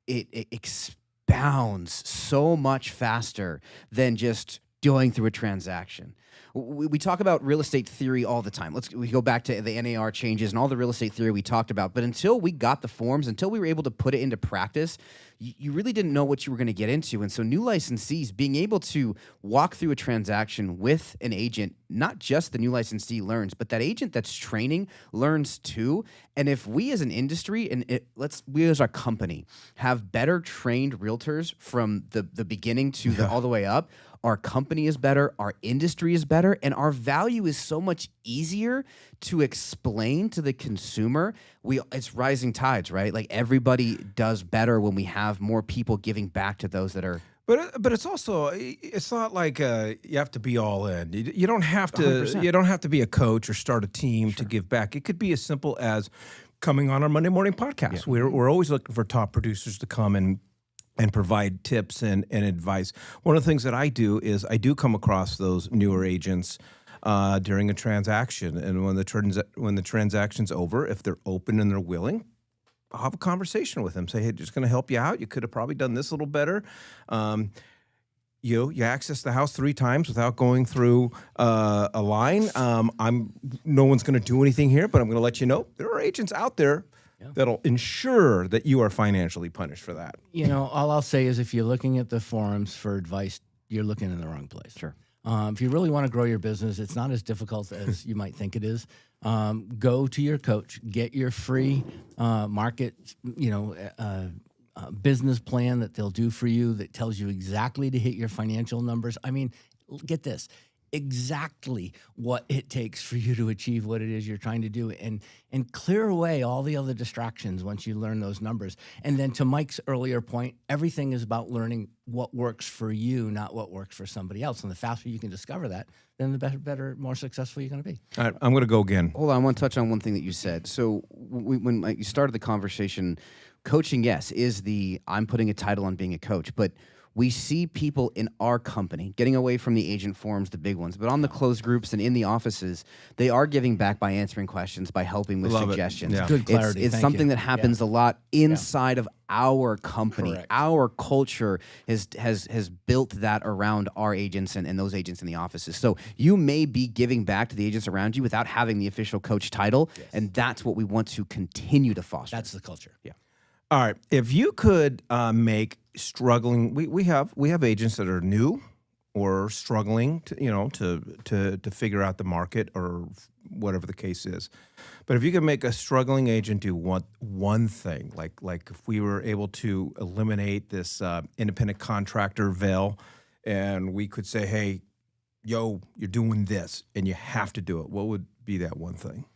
it expounds so much faster than just going through a transaction. We talk about real estate theory all the time. We go back to the NAR changes and all the real estate theory we talked about. But until we got the forms, until we were able to put it into practice, you really didn't know what you were going to get into. And so new licensees being able to walk through a transaction with an agent, not just the new licensee learns, but that agent that's training learns too. And if we as an industry and we as our company have better trained realtors from the beginning to all the way up, our company is better, our industry is better, and our value is so much easier to explain to the consumer. It's rising tides, right? Like everybody does better when we have more people giving back to those that are. But it's also, it's not like you have to be all in. You don't have to 100%. You don't have to be a coach or start a team to give back. It could be as simple as coming on our Monday morning podcast. Yeah. We're always looking for top producers to come and provide tips and advice. One of the things that I do is I do come across those newer agents during a transaction, and when the transaction's over, if they're open and they're willing, I'll have a conversation with them. Say, hey, just going to help you out. You could have probably done this a little better. You access the house 3 times without going through a line. No one's going to do anything here, but I'm going to let you know there are agents out there that'll ensure that you are financially punished for that. You know, all I'll say is if you're looking at the forums for advice, you're looking in the wrong place. Sure. If you really want to grow your business, it's not as difficult as you might think it is. Go to your coach, get your free market, business plan that they'll do for you that tells you exactly to hit your financial numbers. I mean, get this. Exactly what it takes for you to achieve what it is you're trying to do, and clear away all the other distractions once you learn those numbers. And then to Mike's earlier point, everything is about learning what works for you, not what works for somebody else. And the faster you can discover that, then the better, more successful you're going to be. All right, I'm going to go again. Hold on, I want to touch on one thing that you said. So when you started the conversation, coaching, yes, is I'm putting a title on being a coach, but we see people in our company getting away from the agent forums, the big ones, but on the closed groups and in the offices, they are giving back by answering questions, by helping with suggestions. Yeah. Good clarity. It's Thank something you. that happens a lot inside of our company. Correct. Our culture has built that around our agents and those agents in the offices. So you may be giving back to the agents around you without having the official coach title, and that's what we want to continue to foster. That's the culture. Yeah. All right, if you could make struggling, we have agents that are new or struggling to figure out the market or whatever the case is. But if you could make a struggling agent do one thing, like if we were able to eliminate this independent contractor veil, and we could say, hey, yo, you're doing this and you have to do it, what would be that one thing?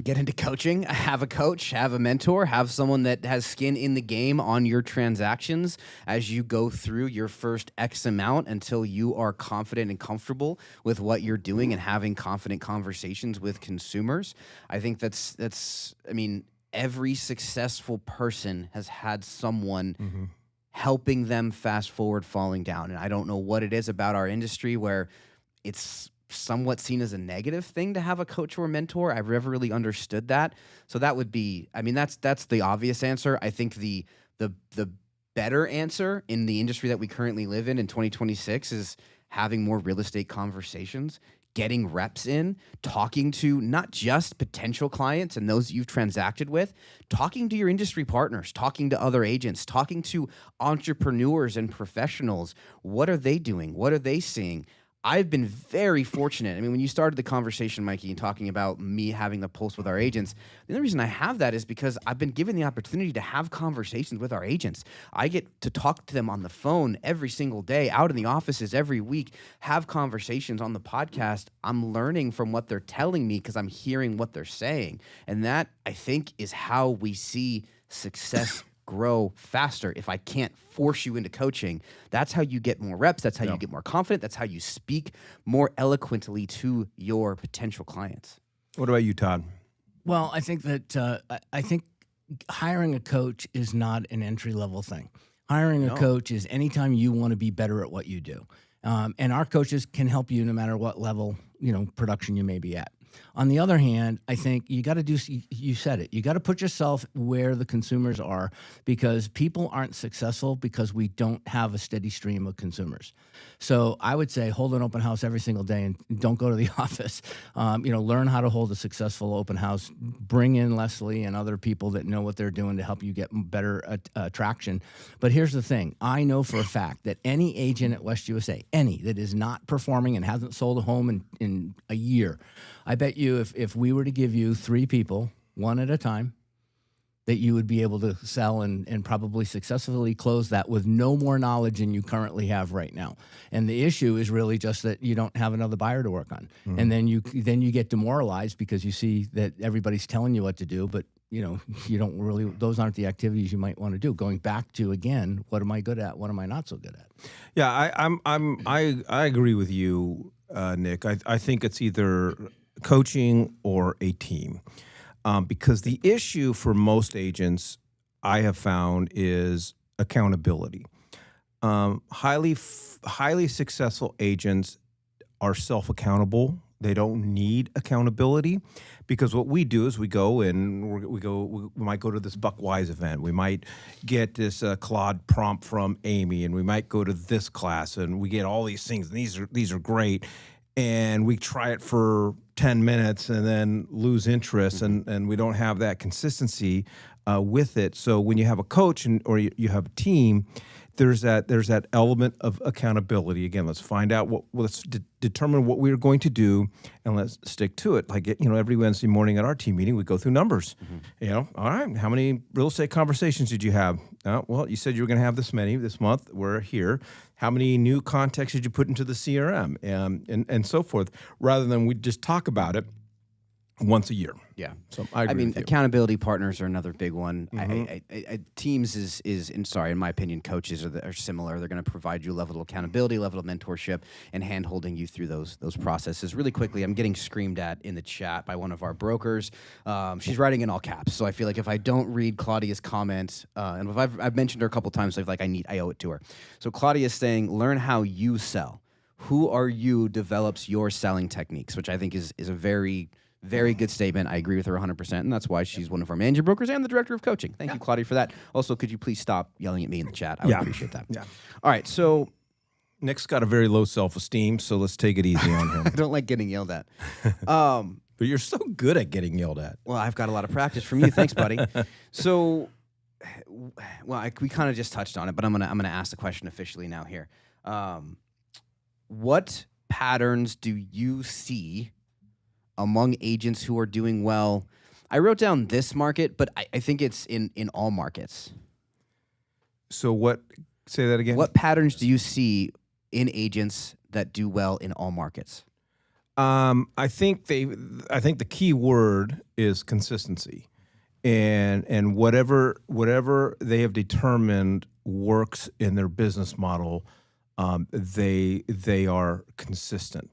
Get into coaching, have a coach, have a mentor, have someone that has skin in the game on your transactions as you go through your first X amount until you are confident and comfortable with what you're doing and having confident conversations with consumers. I think every successful person has had someone helping them fast forward falling down. And I don't know what it is about our industry where it's somewhat seen as a negative thing to have a coach or a mentor. I've never really understood that. So that would be, that's the obvious answer. I think the better answer in the industry that we currently live in 2026 is having more real estate conversations, getting reps in, talking to not just potential clients and those you've transacted with, talking to your industry partners, talking to other agents, talking to entrepreneurs and professionals. What are they doing? What are they seeing? I've been very fortunate. I mean, when you started the conversation, Mikey, and talking about me having the pulse with our agents, the only reason I have that is because I've been given the opportunity to have conversations with our agents. I get to talk to them on the phone every single day, out in the offices every week, have conversations on the podcast. I'm learning from what they're telling me because I'm hearing what they're saying. And that, I think, is how we see success grow faster. If I can't force you into coaching, that's how you get more reps. That's how you get more confident. That's how you speak more eloquently to your potential clients. What about you, Todd? Well, I think that I think hiring a coach is not an entry-level thing. Hiring a coach is anytime you want to be better at what you do. And our coaches can help you no matter what level, production you may be at. On the other hand, I think you got to do, you said it, you got to put yourself where the consumers are, because people aren't successful because we don't have a steady stream of consumers. So I would say hold an open house every single day and don't go to the office. Learn how to hold a successful open house. Bring in Leslie and other people that know what they're doing to help you get better traction. But here's the thing. I know for a fact that any agent at West USA, any that is not performing and hasn't sold a home in a year, I bet you if we were to give you 3 people, one at a time, that you would be able to sell and probably successfully close that with no more knowledge than you currently have right now. And the issue is really just that you don't have another buyer to work on. Mm-hmm. And then you get demoralized because you see that everybody's telling you what to do, but you don't really, those aren't the activities you might want to do. Going back to, again, what am I good at? What am I not so good at? Yeah, I agree with you, Nick. I think it's either coaching or a team. Because the issue for most agents, I have found, is accountability. Highly successful agents are self-accountable. They don't need accountability, because what we do is we go and we might go to this Buck Wise event. We might get this Claude prompt from Amy, and we might go to this class, and we get all these things, and these are great. And we try it for 10 minutes and then lose interest, and we don't have that consistency with it. So when you have a coach or you have a team, there's that element of accountability. Again, let's find out let's determine what we're going to do, and let's stick to it. Like, every Wednesday morning at our team meeting, we go through numbers. All right, how many real estate conversations did you have? Well, you said you were going to have this many this month. We're here. How many new contacts did you put into the CRM, and so forth, rather than we just talk about it once a year. Yeah. So I mean, accountability partners are another big one. Mm-hmm. Teams in my opinion, coaches are similar. They're going to provide you a level of accountability, level of mentorship, and hand-holding you through those processes. Really quickly, I'm getting screamed at in the chat by one of our brokers. She's writing in all caps, so I feel like if I don't read Claudia's comment, and if I've mentioned her a couple times, I owe it to her. So Claudia is saying, learn how you sell. Who are you develops your selling techniques, which I think is a very good statement. I agree with her 100%, and that's why she's one of our managing brokers and the director of coaching. Thank you, Claudia, for that. Also, could you please stop yelling at me in the chat? I would appreciate that. Yeah. All right, so Nick's got a very low self-esteem, so let's take it easy on him. I don't like getting yelled at. But you're so good at getting yelled at. Well, I've got a lot of practice from you. Thanks, buddy. So, we kind of just touched on it, but I'm gonna ask the question officially now here. What patterns do you see among agents who are doing well? I wrote down this market, but I think it's in all markets. So what? Say that again. What patterns do you see in agents that do well in all markets? I think the key word is consistency, and whatever they have determined works in their business model, they are consistent.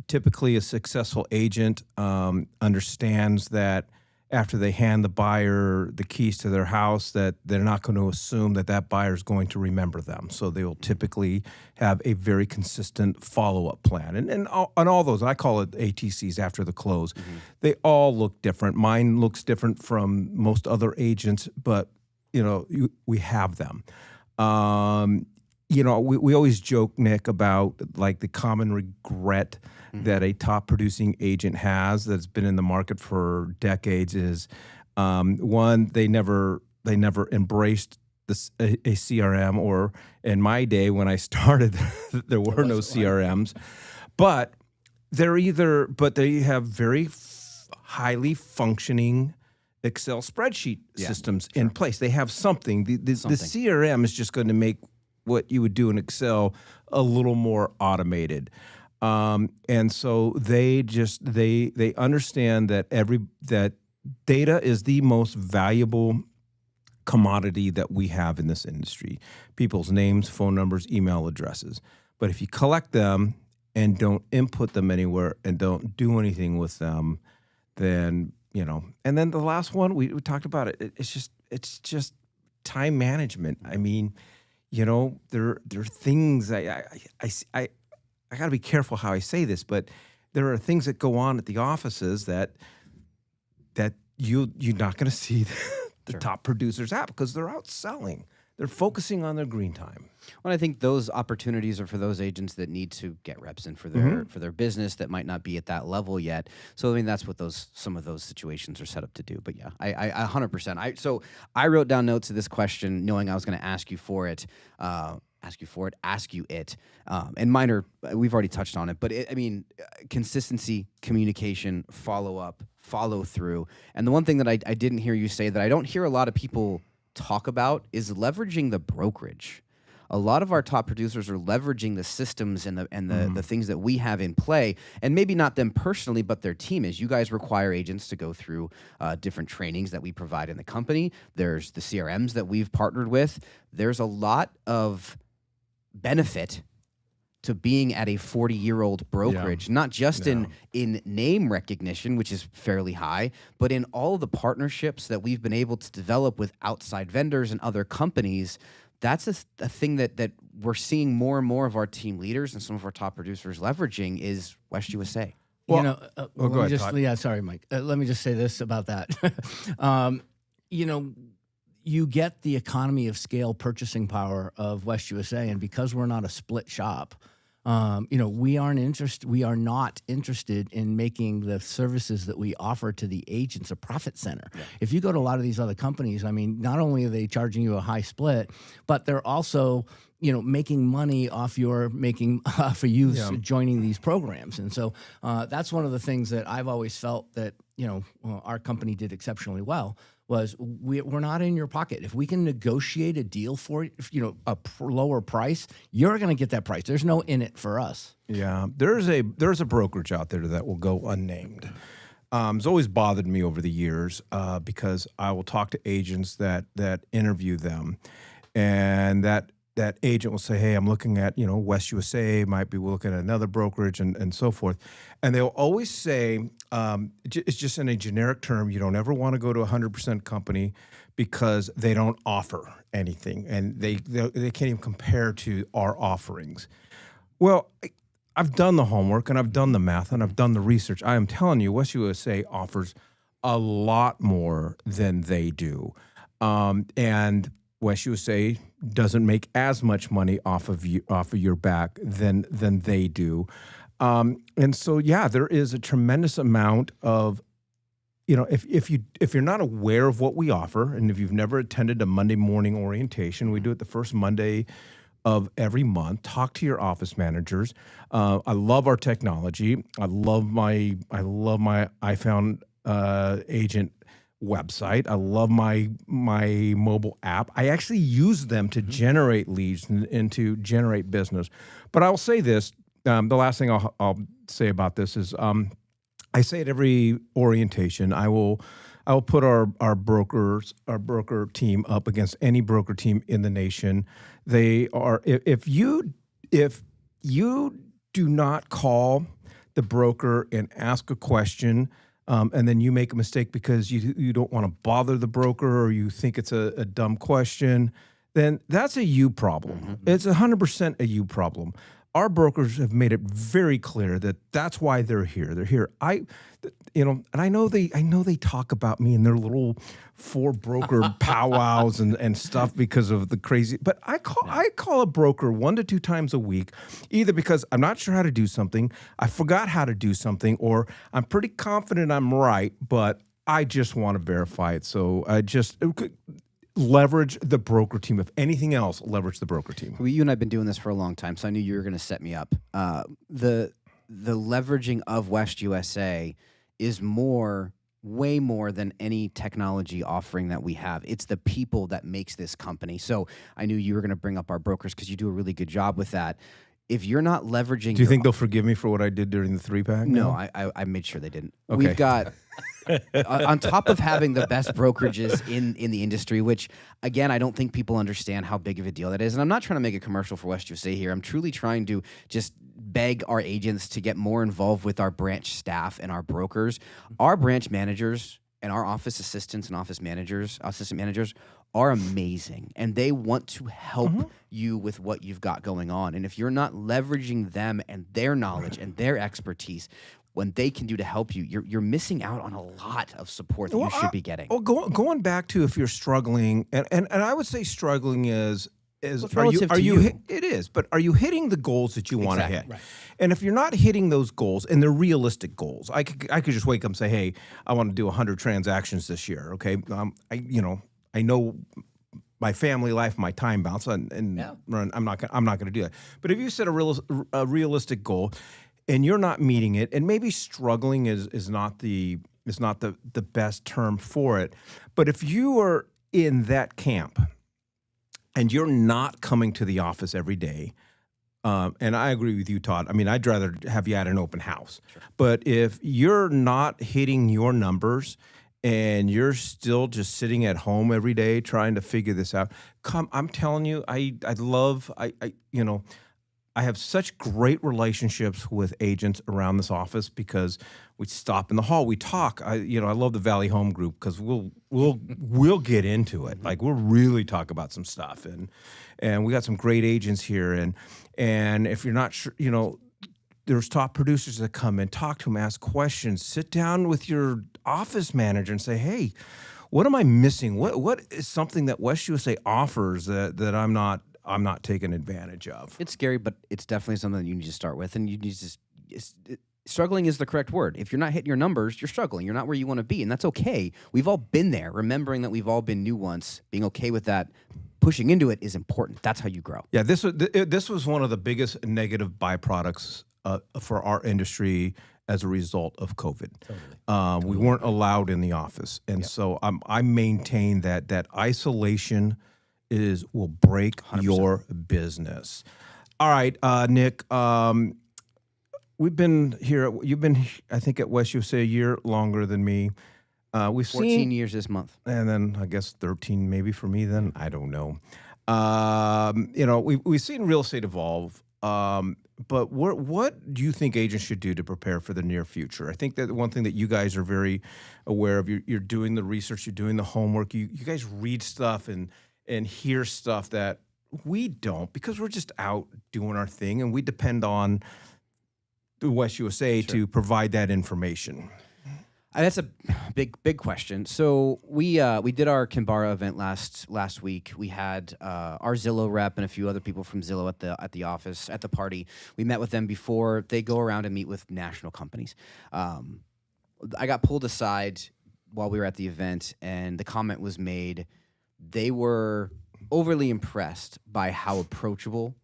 Typically, a successful agent understands that after they hand the buyer the keys to their house, that they're not going to assume that buyer is going to remember them. So they will typically have a very consistent follow-up plan. And on all those, I call it ATCs, after the close. Mm-hmm. They all look different. Mine looks different from most other agents, but we have them. We always joke, Nick, about like the common regret that a top producing agent has that's been in the market for decades is one, they never embraced a CRM, or in my day when I started, there were no CRMs, but they have very highly functioning Excel spreadsheet systems in place. They have something. The CRM is just going to make what you would do in Excel a little more automated. And so they understand that data is the most valuable commodity that we have in this industry. People's names, phone numbers, email addresses. But if you collect them and don't input them anywhere and don't do anything with them, then, and then the last one, we talked about it. It's just time management. I mean, there are things I got to be careful how I say this, but there are things that go on at the offices that you're not going to see the top producers at because they're out selling. They're focusing on their green time. Well, I think those opportunities are for those agents that need to get reps in for their business that might not be at that level yet. So I mean, that's what some of those situations are set up to do. But yeah, I 100%. So I wrote down notes of this question, knowing I was going to ask you it. And mine are, we've already touched on it. But consistency, communication, follow up, follow through. And the one thing that I didn't hear you say that I don't hear a lot of people talk about is leveraging the brokerage. A lot of our top producers are leveraging the systems and the things that we have in play, and maybe not them personally, but their team is. You guys require agents to go through different trainings that we provide in the company. There's the CRMs that we've partnered with. There's a lot of benefit to being at a 40-year-old brokerage, not just in name recognition, which is fairly high, but in all the partnerships that we've been able to develop with outside vendors and other companies. That's a thing that we're seeing more and more of our team leaders and some of our top producers leveraging is West USA. Well, go ahead, Todd. Sorry, Mike. Let me just say this about that. You get the economy of scale purchasing power of West USA, and because we're not a split shop, we are not interested in making the services that we offer to the agents a profit center. Yeah. If you go to a lot of these other companies, I mean, not only are they charging you a high split, but they're also making money off joining these programs. And so that's one of the things that I've always felt that our company did exceptionally well. Was we're not in your pocket. If we can negotiate a deal for lower price, you're going to get that price. There's no in it for us. Yeah, there's a brokerage out there that will go unnamed. It's always bothered me over the years because I will talk to agents that interview them, and that agent will say, "Hey, I'm looking at West USA, might be looking at another brokerage, and so forth," and they'll always say. It's just in a generic term. You don't ever want to go to a 100% company because they don't offer anything, and they can't even compare to our offerings. Well, I've done the homework, and I've done the math, and I've done the research. I am telling you, West USA offers a lot more than they do, and West USA doesn't make as much money off of your back than they do. And so, yeah, there is a tremendous amount of, if you're not aware of what we offer, and if you've never attended a Monday morning orientation, we do it the first Monday of every month. Talk to your office managers. I love our technology. I love my iFound agent website. I love my mobile app. I actually use them to generate leads and to generate business. But I will say this. The last thing I'll say about this is I say at every orientation, I will put our broker team up against any broker team in the nation. They are if you do not call the broker and ask a question, and then you make a mistake because you don't want to bother the broker or you think it's a dumb question, then that's a you problem. Mm-hmm. It's 100% a you problem. Our brokers have made it very clear that that's why they're here. They're here. And I know they talk about me in their little 4 broker powwows and stuff because of the crazy. But I call a broker 1 to 2 times a week, either because I'm not sure how to do something, I forgot how to do something, or I'm pretty confident I'm right, but I just want to verify it. So I just leverage the broker team. If anything else, leverage the broker team. Well, you and I have been doing this for a long time, so I knew you were going to set me up. The leveraging of West USA is way more than any technology offering that we have. It's the people that makes this company. So I knew you were going to bring up our brokers because you do a really good job with that. If you're not leveraging... Do you think they'll forgive me for what I did during the 3-pack? No, I made sure they didn't. Okay. We've got... on top of having the best brokerages in the industry, which, again, I don't think people understand how big of a deal that is. And I'm not trying to make a commercial for West USA here. I'm truly trying to just beg our agents to get more involved with our branch staff and our brokers. Our branch managers and our office assistants and assistant managers are amazing, and they want to help you with what you've got going on. And if you're not leveraging them and their knowledge and their expertise, when they can do to help you, you're missing out on a lot of support that you should be getting. Well, going back to if you're struggling, and I would say struggling is relative to you. It is, but are you hitting the goals that you want to hit? Right. And if you're not hitting those goals, and they're realistic goals, I could just wake up and say, hey, I want to do 100 transactions this year. Okay, I know my family life, my time balance, and I'm not going to do that. But if you set a realistic goal, and you're not meeting it, and maybe struggling is not the best term for it, but if you are in that camp and you're not coming to the office every day, and I agree with you, Todd. I mean, I'd rather have you at an open house. Sure. But if you're not hitting your numbers and you're still just sitting at home every day trying to figure this out, I'm telling you, I have such great relationships with agents around this office because we stop in the hall, we talk. I love the Valley Home Group because we'll get into it. Like we'll really talk about some stuff, and we got some great agents here. And if you're not sure, there's top producers that come and talk to them, ask questions, sit down with your office manager and say, hey, what am I missing? What is something that West USA offers that I'm not taking advantage of? It's scary, but it's definitely something that you need to start with. And you need to struggling is the correct word. If you're not hitting your numbers, you're struggling. You're not where you want to be, and that's okay. We've all been there. Remembering that we've all been new once, being okay with that, pushing into it is important. That's how you grow. Yeah, this was one of the biggest negative byproducts for our industry as a result of COVID. Totally. We weren't allowed in the office, and so I maintain that isolation will break 100%. Your business. All right, Nick. We've been here. You've been, I think, at West USA a year longer than me. We've 14 years this month, and then I guess 13 maybe for me. Then I don't know. We've seen real estate evolve. But what do you think agents should do to prepare for the near future? I think that one thing that you guys are very aware of. You're doing the research. You're doing the homework. You guys read stuff and hear stuff that we don't because we're just out doing our thing, and we depend on the West USA to provide that information. That's a big question. So we did our Kinbara event last week. We had our Zillow rep and a few other people from Zillow at the office at the party. We met with them before they go around and meet with national companies. I got pulled aside while we were at the event, and the comment was made. They were overly impressed by how approachable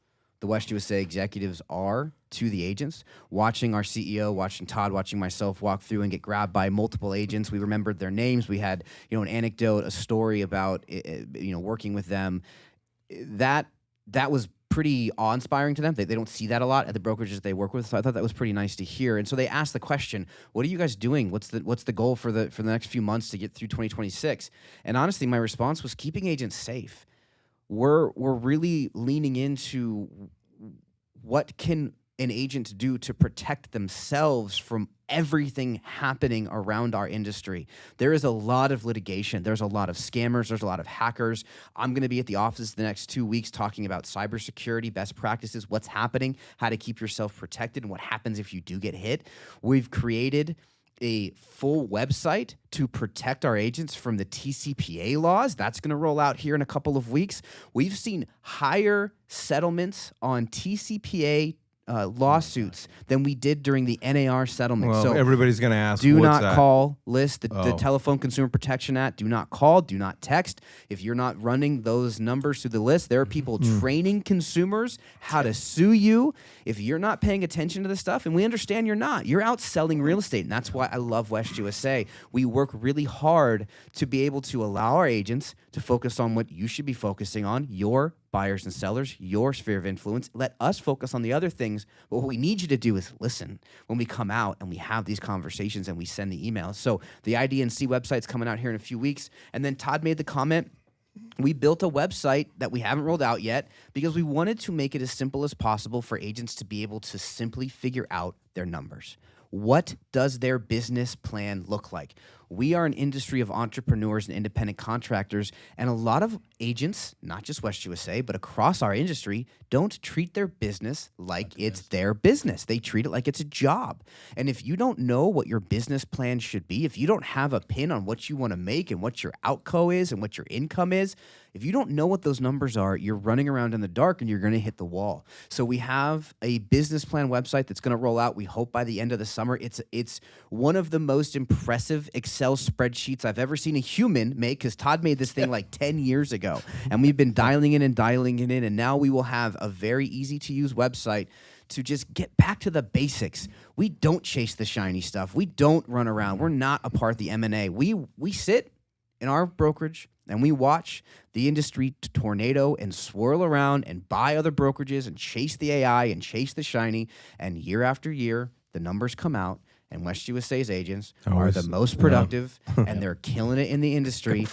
the West USA executives are to the agents. Watching our CEO, watching Todd, watching myself walk through and get grabbed by multiple agents. We remembered their names. We had, an anecdote, a story about, working with them. That was pretty awe-inspiring to them. They don't see that a lot at the brokerages they work with. So I thought that was pretty nice to hear. And so they asked the question, what are you guys doing? What's the goal for the next few months to get through 2026? And honestly, my response was keeping agents safe. We're really leaning into what can an agent do to protect themselves from everything happening around our industry. There is a lot of litigation. There's a lot of scammers. There's a lot of hackers. I'm going to be at the office the next 2 weeks talking about cybersecurity, best practices, what's happening, how to keep yourself protected, and what happens if you do get hit. We've created a full website to protect our agents from the TCPA laws. That's going to roll out here in a couple of weeks. We've seen higher settlements on TCPA lawsuits than we did during the NAR settlement. Well, so everybody's going to ask, do what's not that? call, list, the Telephone Consumer Protection Act. Do not call, do not text. If you're not running those numbers through the list, there are people training consumers how to sue you if you're not paying attention to this stuff. And we understand you're not. You're out selling real estate. And that's why I love West USA. We work really hard to be able to allow our agents to focus on what you should be focusing on, your buyers and sellers, your sphere of influence. Let us focus on the other things. But what we need you to do is listen when we come out and we have these conversations and we send the emails. So the IDNC website's coming out here in a few weeks. And then Todd made the comment, we built a website that we haven't rolled out yet because we wanted to make it as simple as possible for agents to be able to simply figure out their numbers. What does their business plan look like? We are an industry of entrepreneurs and independent contractors, and a lot of agents, not just West USA, but across our industry, don't treat their business like it's their business. They treat it like it's a job. And if you don't know what your business plan should be, if you don't have a pin on what you want to make and what your outgo is and what your income is, if you don't know what those numbers are, you're running around in the dark and you're going to hit the wall. So we have a business plan website that's going to roll out, we hope, by the end of the summer. It's one of the most impressive Excel spreadsheets I've ever seen a human make, because Todd made this thing like 10 years ago. And we've been dialing it in, and now we will have a very easy-to-use website to just get back to the basics. We don't chase the shiny stuff. We don't run around. We're not a part of the M&A. We sit in our brokerage and we watch the industry tornado and swirl around and buy other brokerages and chase the AI and chase the shiny. And year after year, the numbers come out, and West USA's agents are the most productive, and they're killing it in the industry.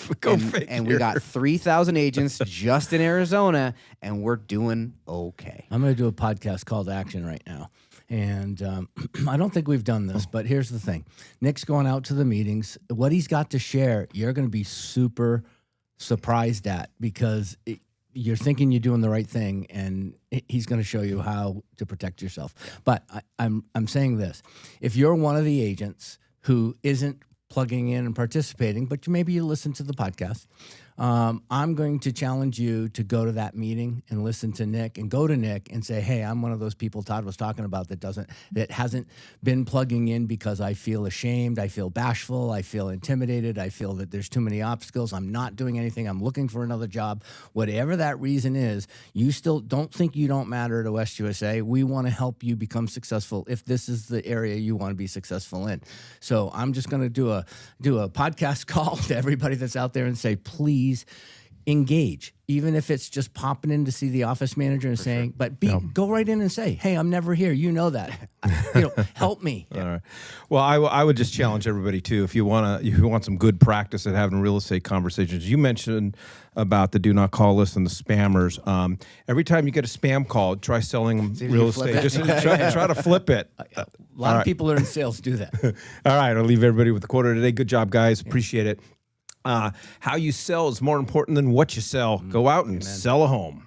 And we got 3,000 agents just in Arizona, and we're doing okay. I'm going to do a podcast called Action right now. And I don't think we've done this, but here's the thing. Nick's going out to the meetings. What he's got to share, you're going to be super surprised at, because you're thinking you're doing the right thing, and he's going to show you how to protect yourself. But I'm saying this. If you're one of the agents who isn't plugging in and participating, but maybe you listen to the podcast, I'm going to challenge you to go to that meeting and listen to Nick, and go to Nick and say, hey, I'm one of those people Todd was talking about that hasn't been plugging in because I feel ashamed, I feel bashful, I feel intimidated, I feel that there's too many obstacles, I'm not doing anything, I'm looking for another job. Whatever that reason is, you still don't think you don't matter to West USA. We want to help you become successful if this is the area you want to be successful in. So I'm just going to do a podcast call to everybody that's out there and say, please engage, even if it's just popping in to see the office manager and saying, but go right in and say, hey, I'm never here. You know that. Help me. All right. Well, I would just challenge everybody too. If you want some good practice at having real estate conversations, you mentioned about the do not call list and the spammers. Every time you get a spam call, try selling them real estate. Just try to flip it. A lot of people that are in sales do that. All right. I'll leave everybody with the quote of today. Good job, guys. Appreciate it. How you sell is more important than what you sell. Go out and sell a home.